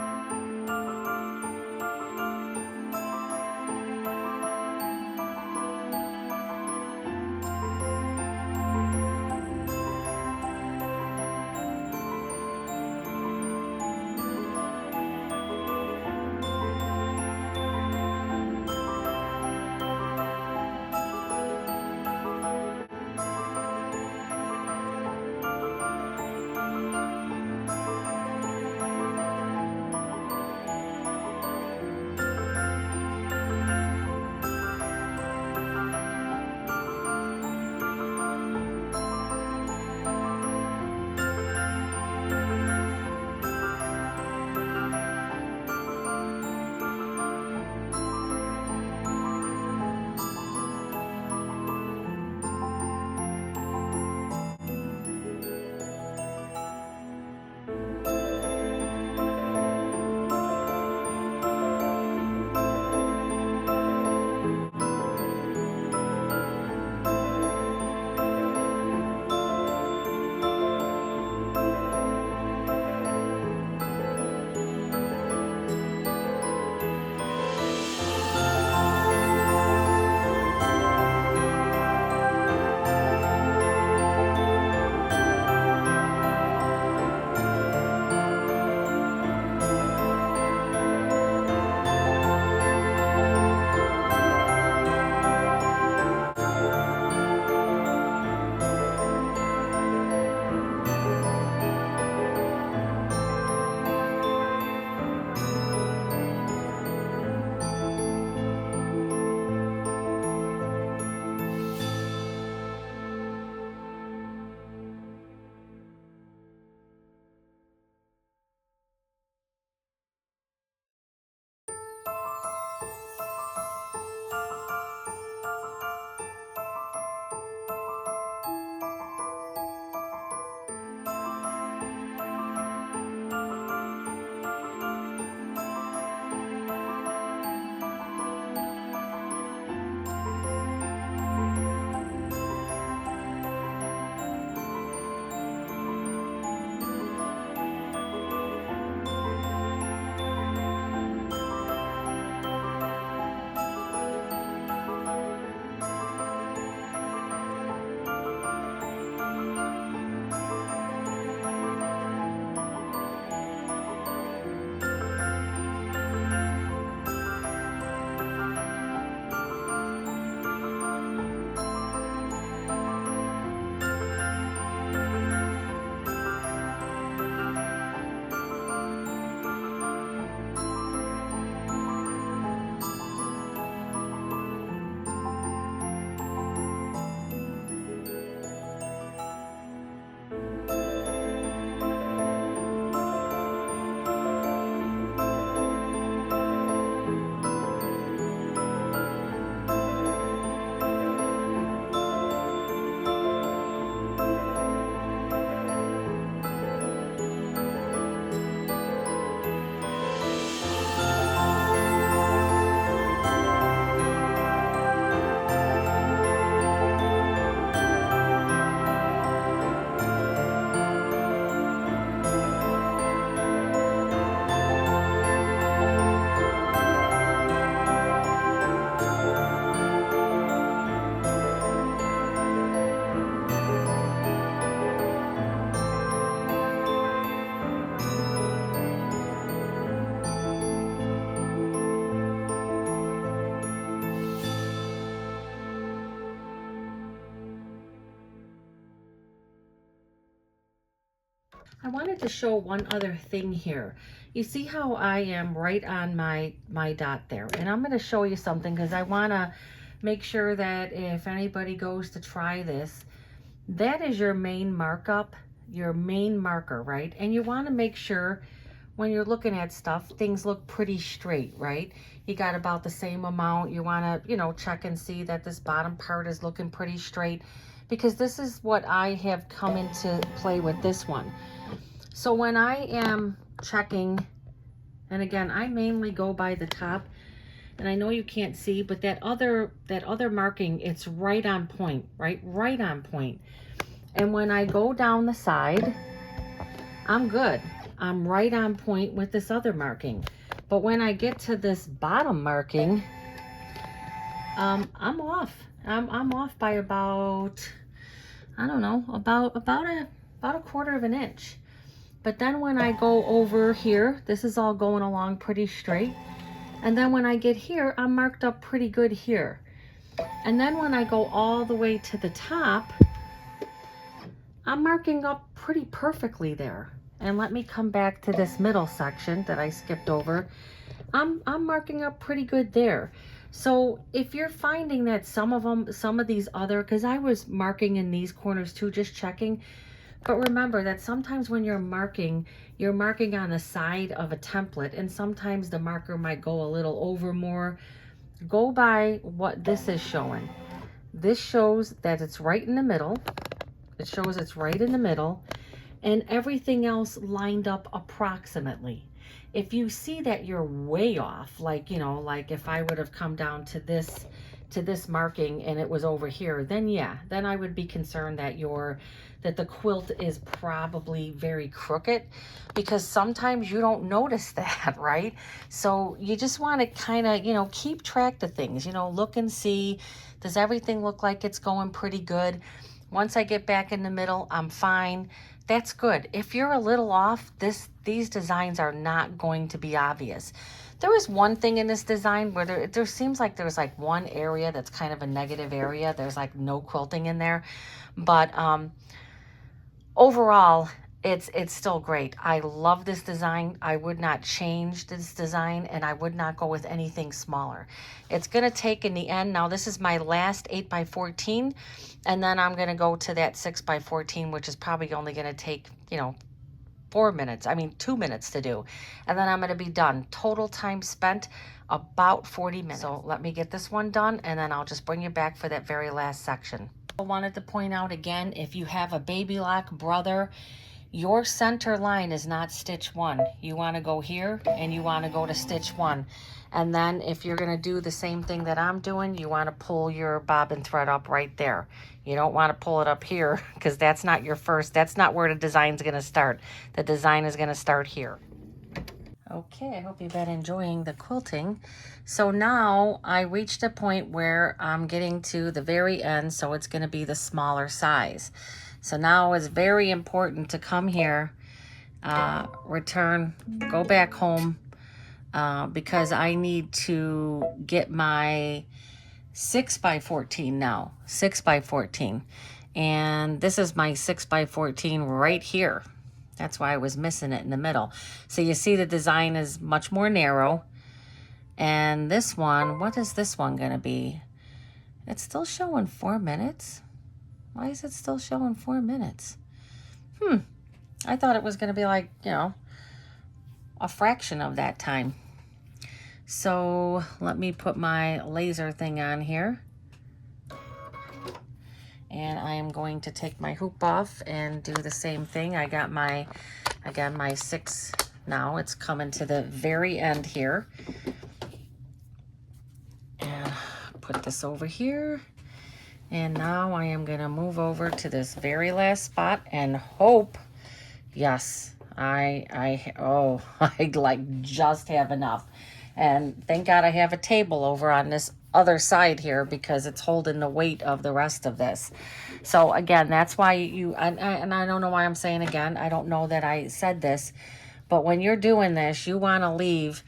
I wanted to show one other thing here. You see how I am right on my dot there, and I'm going to show you something because I want to make sure that if anybody goes to try this, that is your main markup, your main marker, right? And you want to make sure when you're looking at stuff, things look pretty straight, right? You got about the same amount. You want to, you know, check and see that this bottom part is looking pretty straight, because this is what I have come into play with this one. So when I am checking, and again, I mainly go by the top, and I know you can't see, but that other marking, it's right on point, right? Right on point. And when I go down the side, I'm good. I'm right on point with this other marking. But when I get to this bottom marking, I'm off. I'm off by about, I don't know, about a quarter of an inch. But then when I go over here, this is all going along pretty straight. And then when I get here, I'm marked up pretty good here. And then when I go all the way to the top, I'm marking up pretty perfectly there. And let me come back to this middle section that I skipped over. I'm marking up pretty good there. So if you're finding that some of these other, because I was marking in these corners too, just checking. But remember that sometimes when you're marking on the side of a template, and sometimes the marker might go a little over more. Go by what this is showing. This shows that it's right in the middle. It shows it's right in the middle, and everything else lined up approximately. If you see that you're way off, like, you know, like if I would have come down to this marking and it was over here, then yeah, then I would be concerned that the quilt is probably very crooked, because sometimes you don't notice that, right? So you just want to kind of, you know, keep track of things, you know, look and see, does everything look like it's going pretty good? Once I get back in the middle, I'm fine. That's good. If you're a little off, these designs are not going to be obvious. There is one thing in this design where there seems like there's like one area that's kind of a negative area. There's like no quilting in there. But overall, it's still great. I love this design. I would not change this design, and I would not go with anything smaller. It's going to take in the end, now this is my last 8x14, and then I'm going to go to that 6x14, which is probably only going to take, you know, 2 minutes to do. And then I'm going to be done. Total time spent about 40 minutes. So let me get this one done, and then I'll just bring you back for that very last section. I wanted to point out again, if you have a baby lock brother, your center line is not stitch 1. You want to go here and you want to go to stitch 1. And then if you're going to do the same thing that I'm doing, you want to pull your bobbin thread up right there. You don't want to pull it up here, because that's not your first, that's not where the design's going to start. The design is going to start here. Okay, I hope you've been enjoying the quilting. So now I reached a point where I'm getting to the very end, so it's going to be the smaller size. So now it's very important to come here, return, go back home, because I need to get my 6x14 now, 6x14. And this is my 6x14 right here. That's why I was missing it in the middle. So you see the design is much more narrow. And this one, what is this one going to be? It's still showing 4 minutes. Why is it still showing 4 minutes? I thought it was going to be like, you know, a fraction of that time. So let me put my laser thing on here. And I am going to take my hoop off and do the same thing. I got my 6 now. It's coming to the very end here. And put this over here. And now I am going to move over to this very last spot and hope, yes, I like just have enough. And thank God I have a table over on this other side here, because it's holding the weight of the rest of this. So again, that's why and I don't know why I'm saying again, I don't know that I said this, but when you're doing this, you want to leave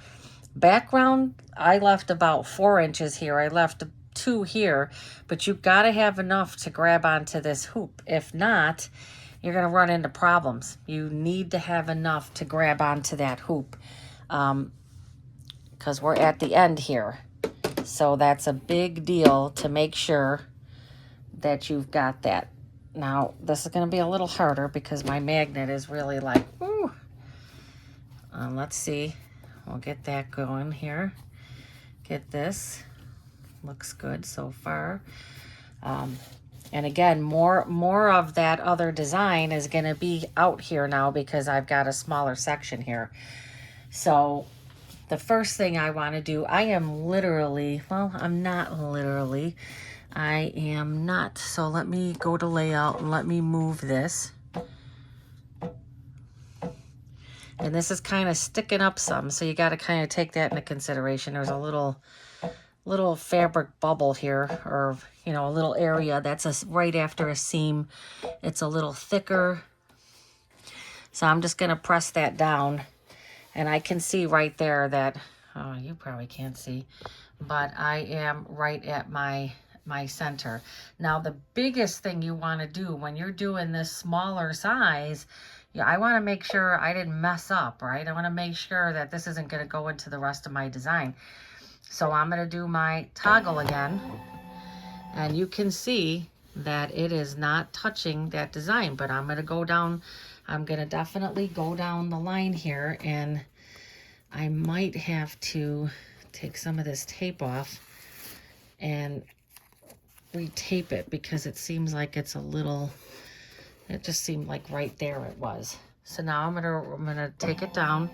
background. I left about 4 inches here. I left 2 here, but you've got to have enough to grab onto this hoop. If not, you're going to run into problems. You need to have enough to grab onto that hoop, because we're at the end here. So that's a big deal to make sure that you've got that. Now, this is going to be a little harder because my magnet is really like, ooh. Let's see. We'll get that going here. Get this. Looks good so far. And again, more of that other design is going to be out here now because I've got a smaller section here. So the first thing I want to do, I am literally, well, I'm not literally, I am not. So let me go to layout and let me move this. And this is kind of sticking up some, so you got to kind of take that into consideration. There's a little fabric bubble here, or you know, a little area that's right after a seam. It's a little thicker, so I'm just gonna press that down, and I can see right there that, oh, you probably can't see, but I am right at my center. Now the biggest thing you want to do when you're doing this smaller size, yeah, I want to make sure I didn't mess up, right? I want to make sure that this isn't going to go into the rest of my design. So I'm going to do my toggle again, and you can see that it is not touching that design, but I'm going to go down, I'm going to definitely go down the line here, and I might have to take some of this tape off and retape it because it seems like it's a little, it just seemed like right there it was. So now I'm gonna take it down,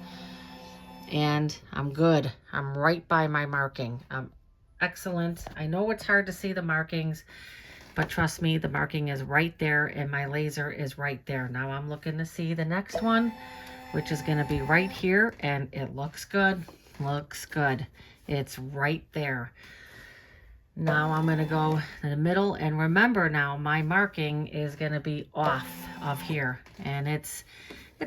and I'm good. I'm right by my marking. I'm excellent. I know it's hard to see the markings, but trust me, the marking is right there and my laser is right there. Now I'm looking to see the next one, which is gonna be right here, and it looks good. Looks good. It's right there. Now I'm going to go in the middle, and remember now my marking is going to be off of here, and it's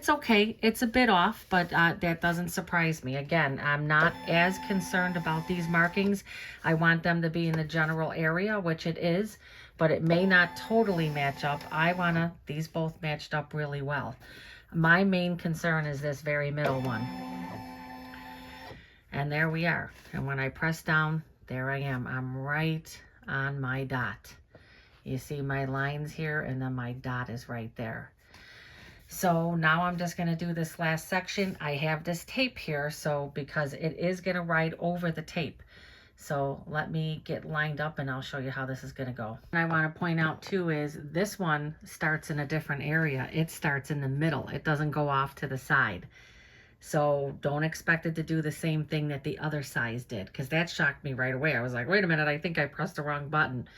okay. It's a bit off, but that doesn't surprise me. Again, I'm not as concerned about these markings. I want them to be in the general area, which it is, but it may not totally match up. I want these both matched up really well. My main concern is this very middle one. And there we are. And when I press down, there I am. I'm right on my dot. You see my lines here, and then my dot is right there. So now I'm just going to do this last section. I have this tape here, so because it is going to ride over the tape. So let me get lined up and I'll show you how this is going to go. And I want to point out too is this one starts in a different area. It starts in the middle. It doesn't go off to the side. So don't expect it to do the same thing that the other size did, because that shocked me right away. I was like, wait a minute, I think I pressed the wrong button.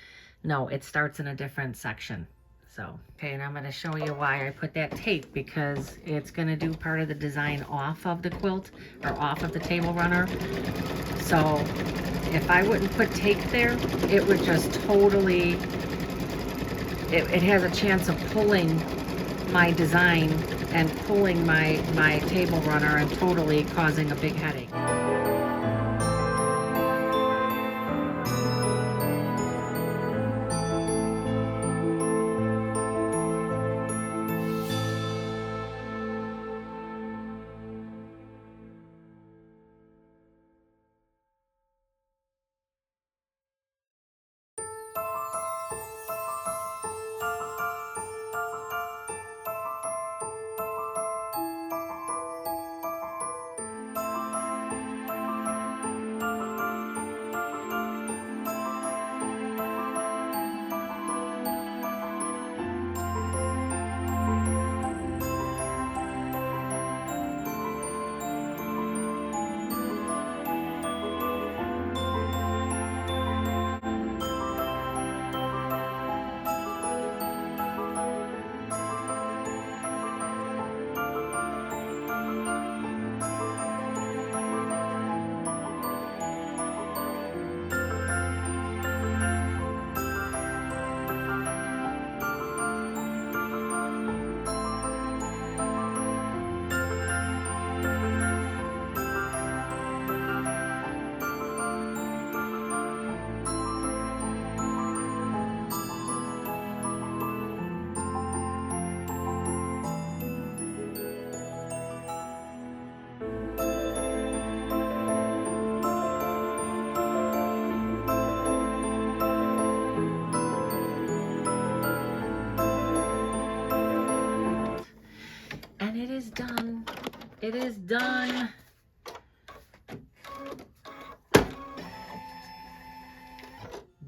No, it starts in a different section. So, okay, and I'm going to show you why I put that tape, because it's going to do part of the design off of the quilt or off of the table runner. So if I wouldn't put tape there, it would just totally, it has a chance of pulling my design and pulling my table runner and totally causing a big headache. it is done.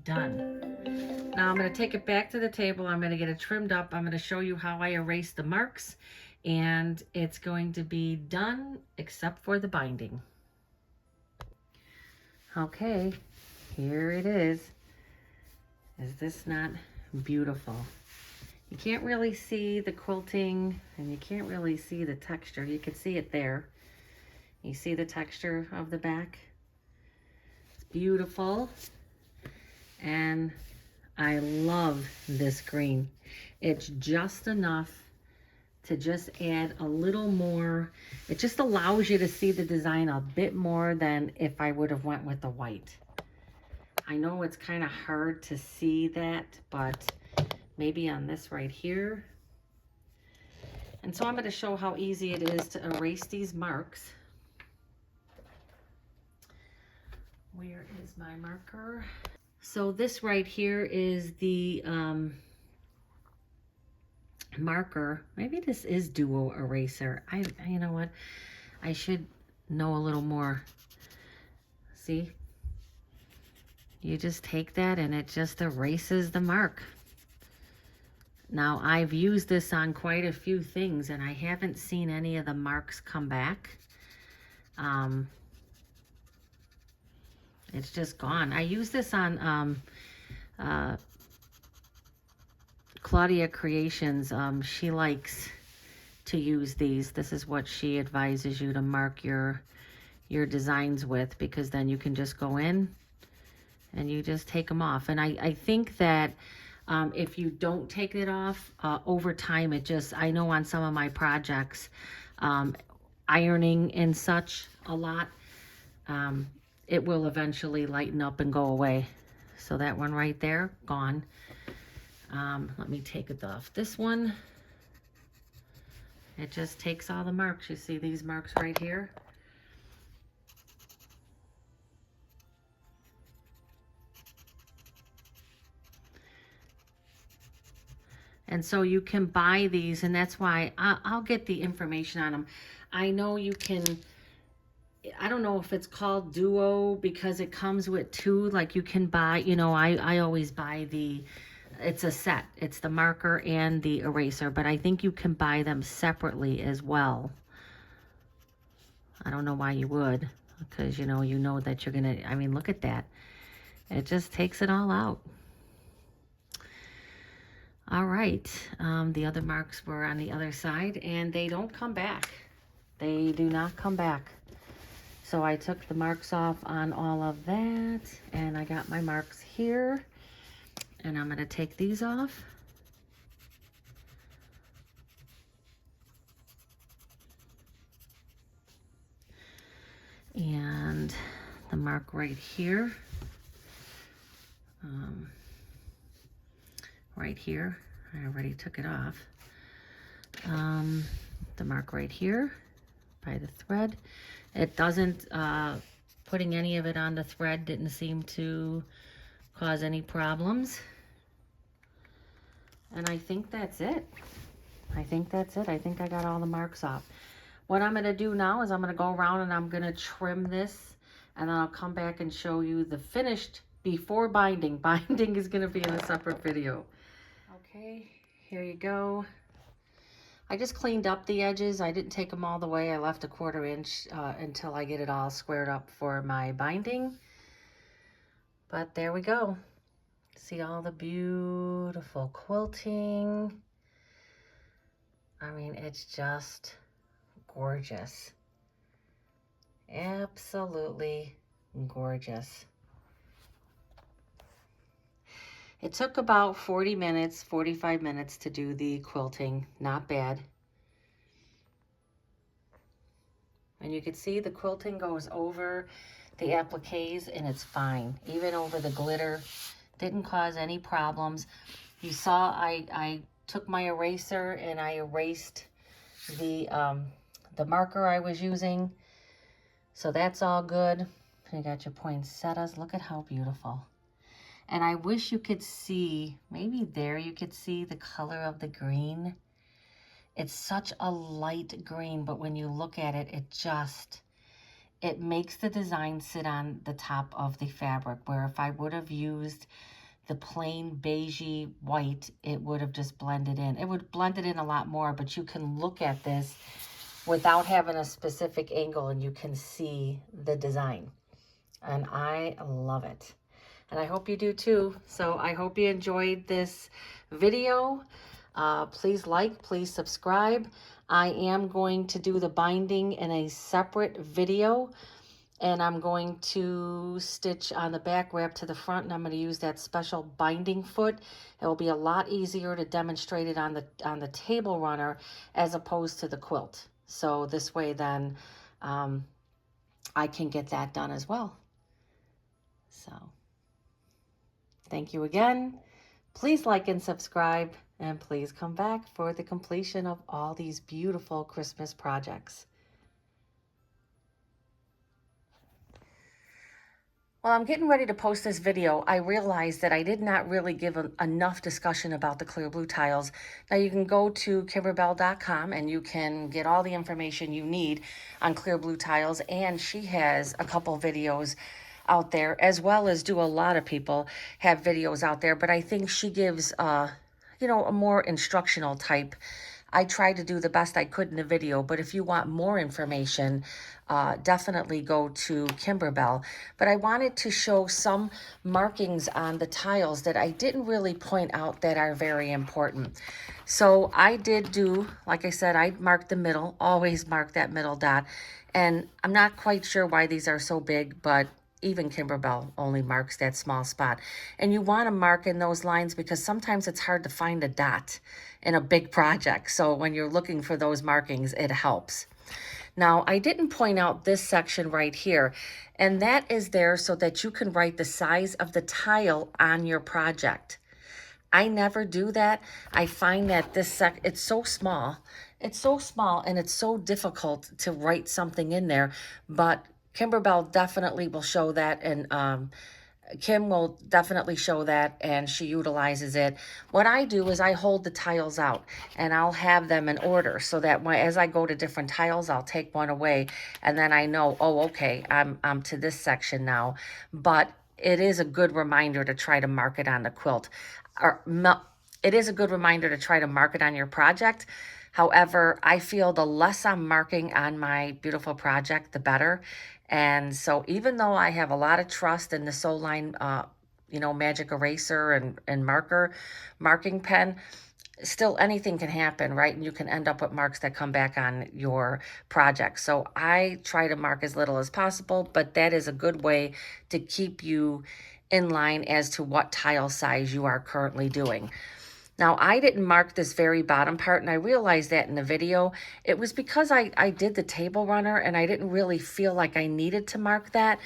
Done. Now I'm going to take it back to the table. I'm going to get it trimmed up. I'm going to show you how I erase the marks, and it's going to be done except for the binding. Okay, here it is. Is this not beautiful? You can't really see the quilting, and you can't really see the texture. You can see it there. You see the texture of the back? It's beautiful. And I love this green. It's just enough to just add a little more. It just allows you to see the design a bit more than if I would have went with the white. I know it's kind of hard to see that, but maybe on this right here. And so I'm going to show how easy it is to erase these marks. Where is my marker? So this right here is the marker. Maybe this is duo eraser. You know what? I should know a little more. See? You just take that and it just erases the mark. Now I've used this on quite a few things and I haven't seen any of the marks come back. It's just gone. I use this on Claudia Creations. She likes to use these. This is what she advises you to mark your designs with, because then you can just go in and you just take them off. And I think that if you don't take it off, over time it just, I know on some of my projects, ironing and such a lot, it will eventually lighten up and go away. So that one right there, gone. Let me take it off. This one, it just takes all the marks. You see these marks right here? And so you can buy these, and that's why I'll get the information on them. I know you can, I don't know if it's called duo because it comes with two, like you can buy, you know, I always buy it's a set. It's the marker and the eraser, but I think you can buy them separately as well. I don't know why you would, because you know that you're gonna, I mean, look at that. It just takes it all out. All right, the other marks were on the other side and they don't come back. They do not come back. So I took the marks off on all of that and I got my marks here, and I'm gonna take these off. And the mark right here, right here, I already took it off. The mark right here by the thread. It doesn't, putting any of it on the thread didn't seem to cause any problems. And I think that's it. I think that's it. I think I got all the marks off. What I'm going to do now is I'm going to go around and I'm going to trim this, and then I'll come back and show you the finished before binding. Binding is going to be in a separate video. Okay, here you go. I just cleaned up the edges. I didn't take them all the way. I left a 1/4 inch until I get it all squared up for my binding. But there we go. See all the beautiful quilting. I mean, it's just gorgeous. Absolutely gorgeous. It took about 40 minutes, 45 minutes to do the quilting. Not bad. And you can see the quilting goes over the appliques and it's fine. Even over the glitter, didn't cause any problems. You saw I took my eraser and I erased the marker I was using. So that's all good. You got your poinsettias. Look at how beautiful. And I wish you could see, maybe there you could see the color of the green. It's such a light green, but when you look at it, it makes the design sit on the top of the fabric, where if I would have used the plain beigey white, it would have just blended in. It would blend it in a lot more, but you can look at this without having a specific angle and you can see the design. And I love it. And I hope you do too. So I hope you enjoyed this video. Please like, please subscribe. I am going to do the binding in a separate video, and I'm going to stitch on the back, wrap to the front, and I'm going to use that special binding foot. It will be a lot easier to demonstrate it on the table runner as opposed to the quilt. So this way then I can get that done as well. So thank you again. Please like and subscribe, and please come back for the completion of all these beautiful Christmas projects. While I'm getting ready to post this video, I realized that I did not really give enough discussion about the clear blue tiles. Now you can go to kimberbell.com and you can get all the information you need on clear blue tiles, and she has a couple videos out there, as well as do a lot of people have videos out there, but I think she gives you know, a more instructional type. I tried to do the best I could in the video, but if you want more information, definitely go to Kimberbell. But I wanted to show some markings on the tiles that I didn't really point out that are very important. So I did do, like I said, I marked the middle, always mark that middle dot. And I'm not quite sure why these are so big, but even Kimberbell only marks that small spot. And you want to mark in those lines because sometimes it's hard to find a dot in a big project. So when you're looking for those markings, it helps. Now, I didn't point out this section right here, and that is there so that you can write the size of the tile on your project. I never do that. I find that it's so small. It's so small and it's so difficult to write something in there, but Kimberbell definitely will show that, and Kim will definitely show that, and she utilizes it. What I do is I hold the tiles out, and I'll have them in order so that as I go to different tiles, I'll take one away, and then I know, oh, okay, I'm to this section now. But it is a good reminder to try to mark it on the quilt. It is a good reminder to try to mark it on your project. However, I feel the less I'm marking on my beautiful project, the better. And so even though I have a lot of trust in the Soul Line, you know, magic eraser and marking pen, still anything can happen, right? And you can end up with marks that come back on your project. So I try to mark as little as possible, but that is a good way to keep you in line as to what tile size you are currently doing. Now, I didn't mark this very bottom part, and I realized that in the video. It was because I did the table runner, and I didn't really feel like I needed to mark that.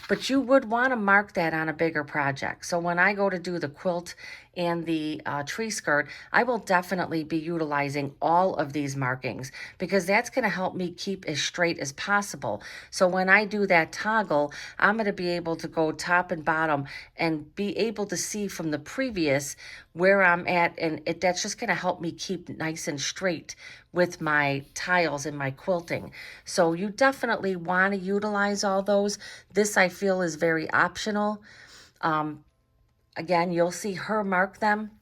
But you would want to mark that on a bigger project. So when I go to do the quilt and the tree skirt, I will definitely be utilizing all of these markings because that's going to help me keep as straight as possible. So when I do that toggle, I'm going to be able to go top and bottom and be able to see from the previous where I'm at, and that's just going to help me keep nice and straight with my tiles and my quilting. So you definitely want to utilize all those. This I feel is very optional. Again, you'll see her mark them.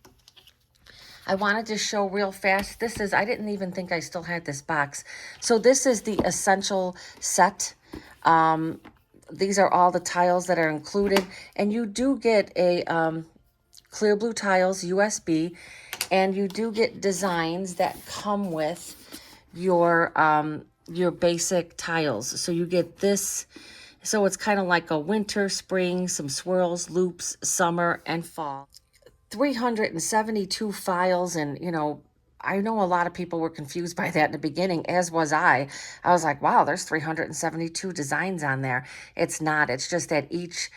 I wanted to show real fast. I didn't even think I still had this box. So this is the essential set. These are all the tiles that are included. And you do get a clear blue tiles USB, and you do get designs that come with your basic tiles. So you get this. So it's kind of like a winter, spring, some swirls, loops, summer, and fall. 372 files, and you know, I know a lot of people were confused by that in the beginning, as was I. I was like, wow, there's 372 designs on there. It's not. It's just that each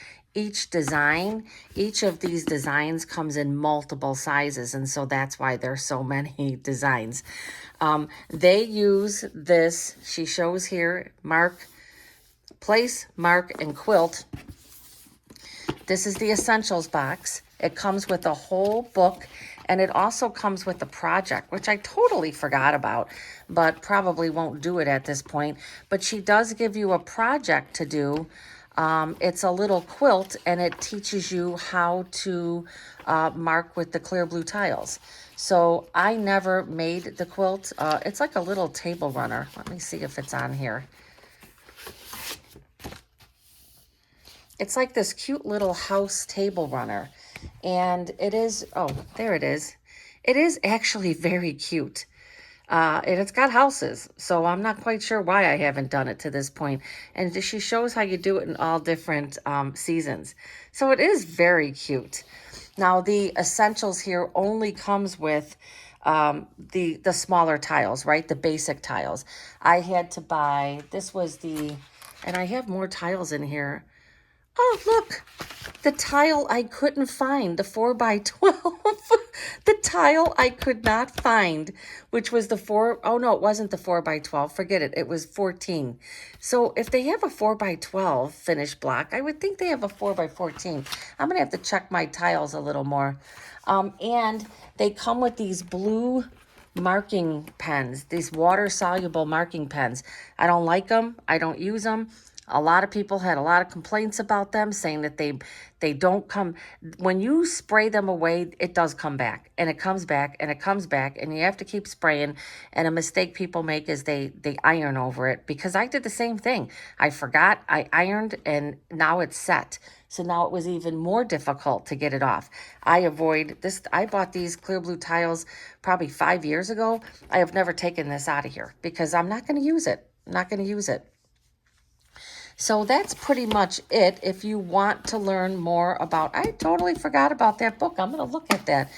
design, each of these designs comes in multiple sizes, and so that's why there's so many designs. They use this, she shows here, mark, place, mark, and quilt. This is the essentials box. It comes with a whole book, And it also comes with a project, which I totally forgot about, but probably won't do it at this point. But she does give you a project to do. It's a little quilt, and it teaches you how to mark with the clear blue tiles. So I never made the quilt. It's like a little table runner. Let me see if it's on here. It's like this cute little house table runner. And it is, oh, there it is. It is actually very cute. And it's got houses, so I'm not quite sure why I haven't done it to this point. And she shows how you do it in all different seasons. So it is very cute. Now, the essentials here only comes with the smaller tiles, right? The basic tiles. I had to buy, this was the, and I have more tiles in here. Oh, look, the tile I couldn't find, the 4x12. The tile I could not find, which was the oh no, it wasn't the 4x12. Forget it. It was 14. So if they have a 4x12 finished block, I would think they have a 4x14. I'm going to have to check my tiles a little more. And they come with these blue marking pens, these water-soluble marking pens. I don't like them. I don't use them. A lot of people had a lot of complaints about them, saying that they don't come. When you spray them away, it does come back, and it comes back, and it comes back, and you have to keep spraying. And a mistake people make is they iron over it, because I did the same thing. I forgot, I ironed, and now it's set. So now it was even more difficult to get it off. I avoid this. I bought these clear blue tiles probably 5 years ago. I have never taken this out of here because I'm not going to use it. I'm not going to use it. So that's pretty much it. If you want to learn more about, I totally forgot about that book. I'm going to look at that.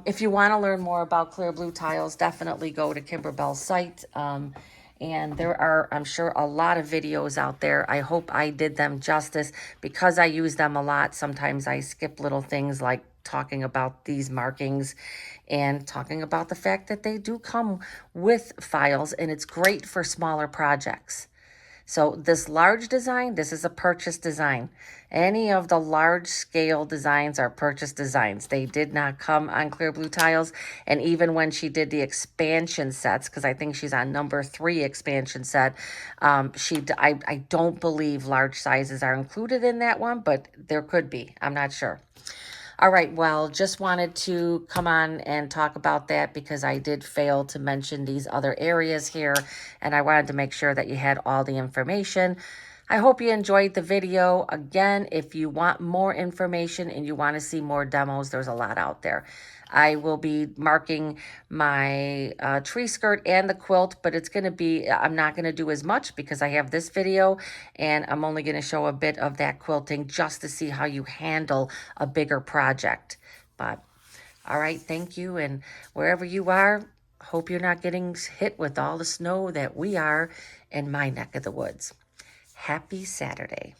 If you want to learn more about clear blue tiles, definitely go to Kimberbell's site. And there are, I'm sure, a lot of videos out there. I hope I did them justice. Because I use them a lot, sometimes I skip little things like talking about these markings and talking about the fact that they do come with files, and it's great for smaller projects. So this large design, this is a purchase design. Any of the large scale designs are purchase designs. They did not come on clear blue tiles. And even when she did the expansion sets, because I think she's on number 3 expansion set, I don't believe large sizes are included in that one, but there could be. I'm not sure. All right, well, just wanted to come on and talk about that because I did fail to mention these other areas here, and I wanted to make sure that you had all the information. I hope you enjoyed the video. Again, if you want more information and you want to see more demos, there's a lot out there. I will be marking my tree skirt and the quilt, but it's going to be, I'm not going to do as much because I have this video, and I'm only going to show a bit of that quilting just to see how you handle a bigger project. But, all right, thank you. And wherever you are, hope you're not getting hit with all the snow that we are in my neck of the woods. Happy Saturday.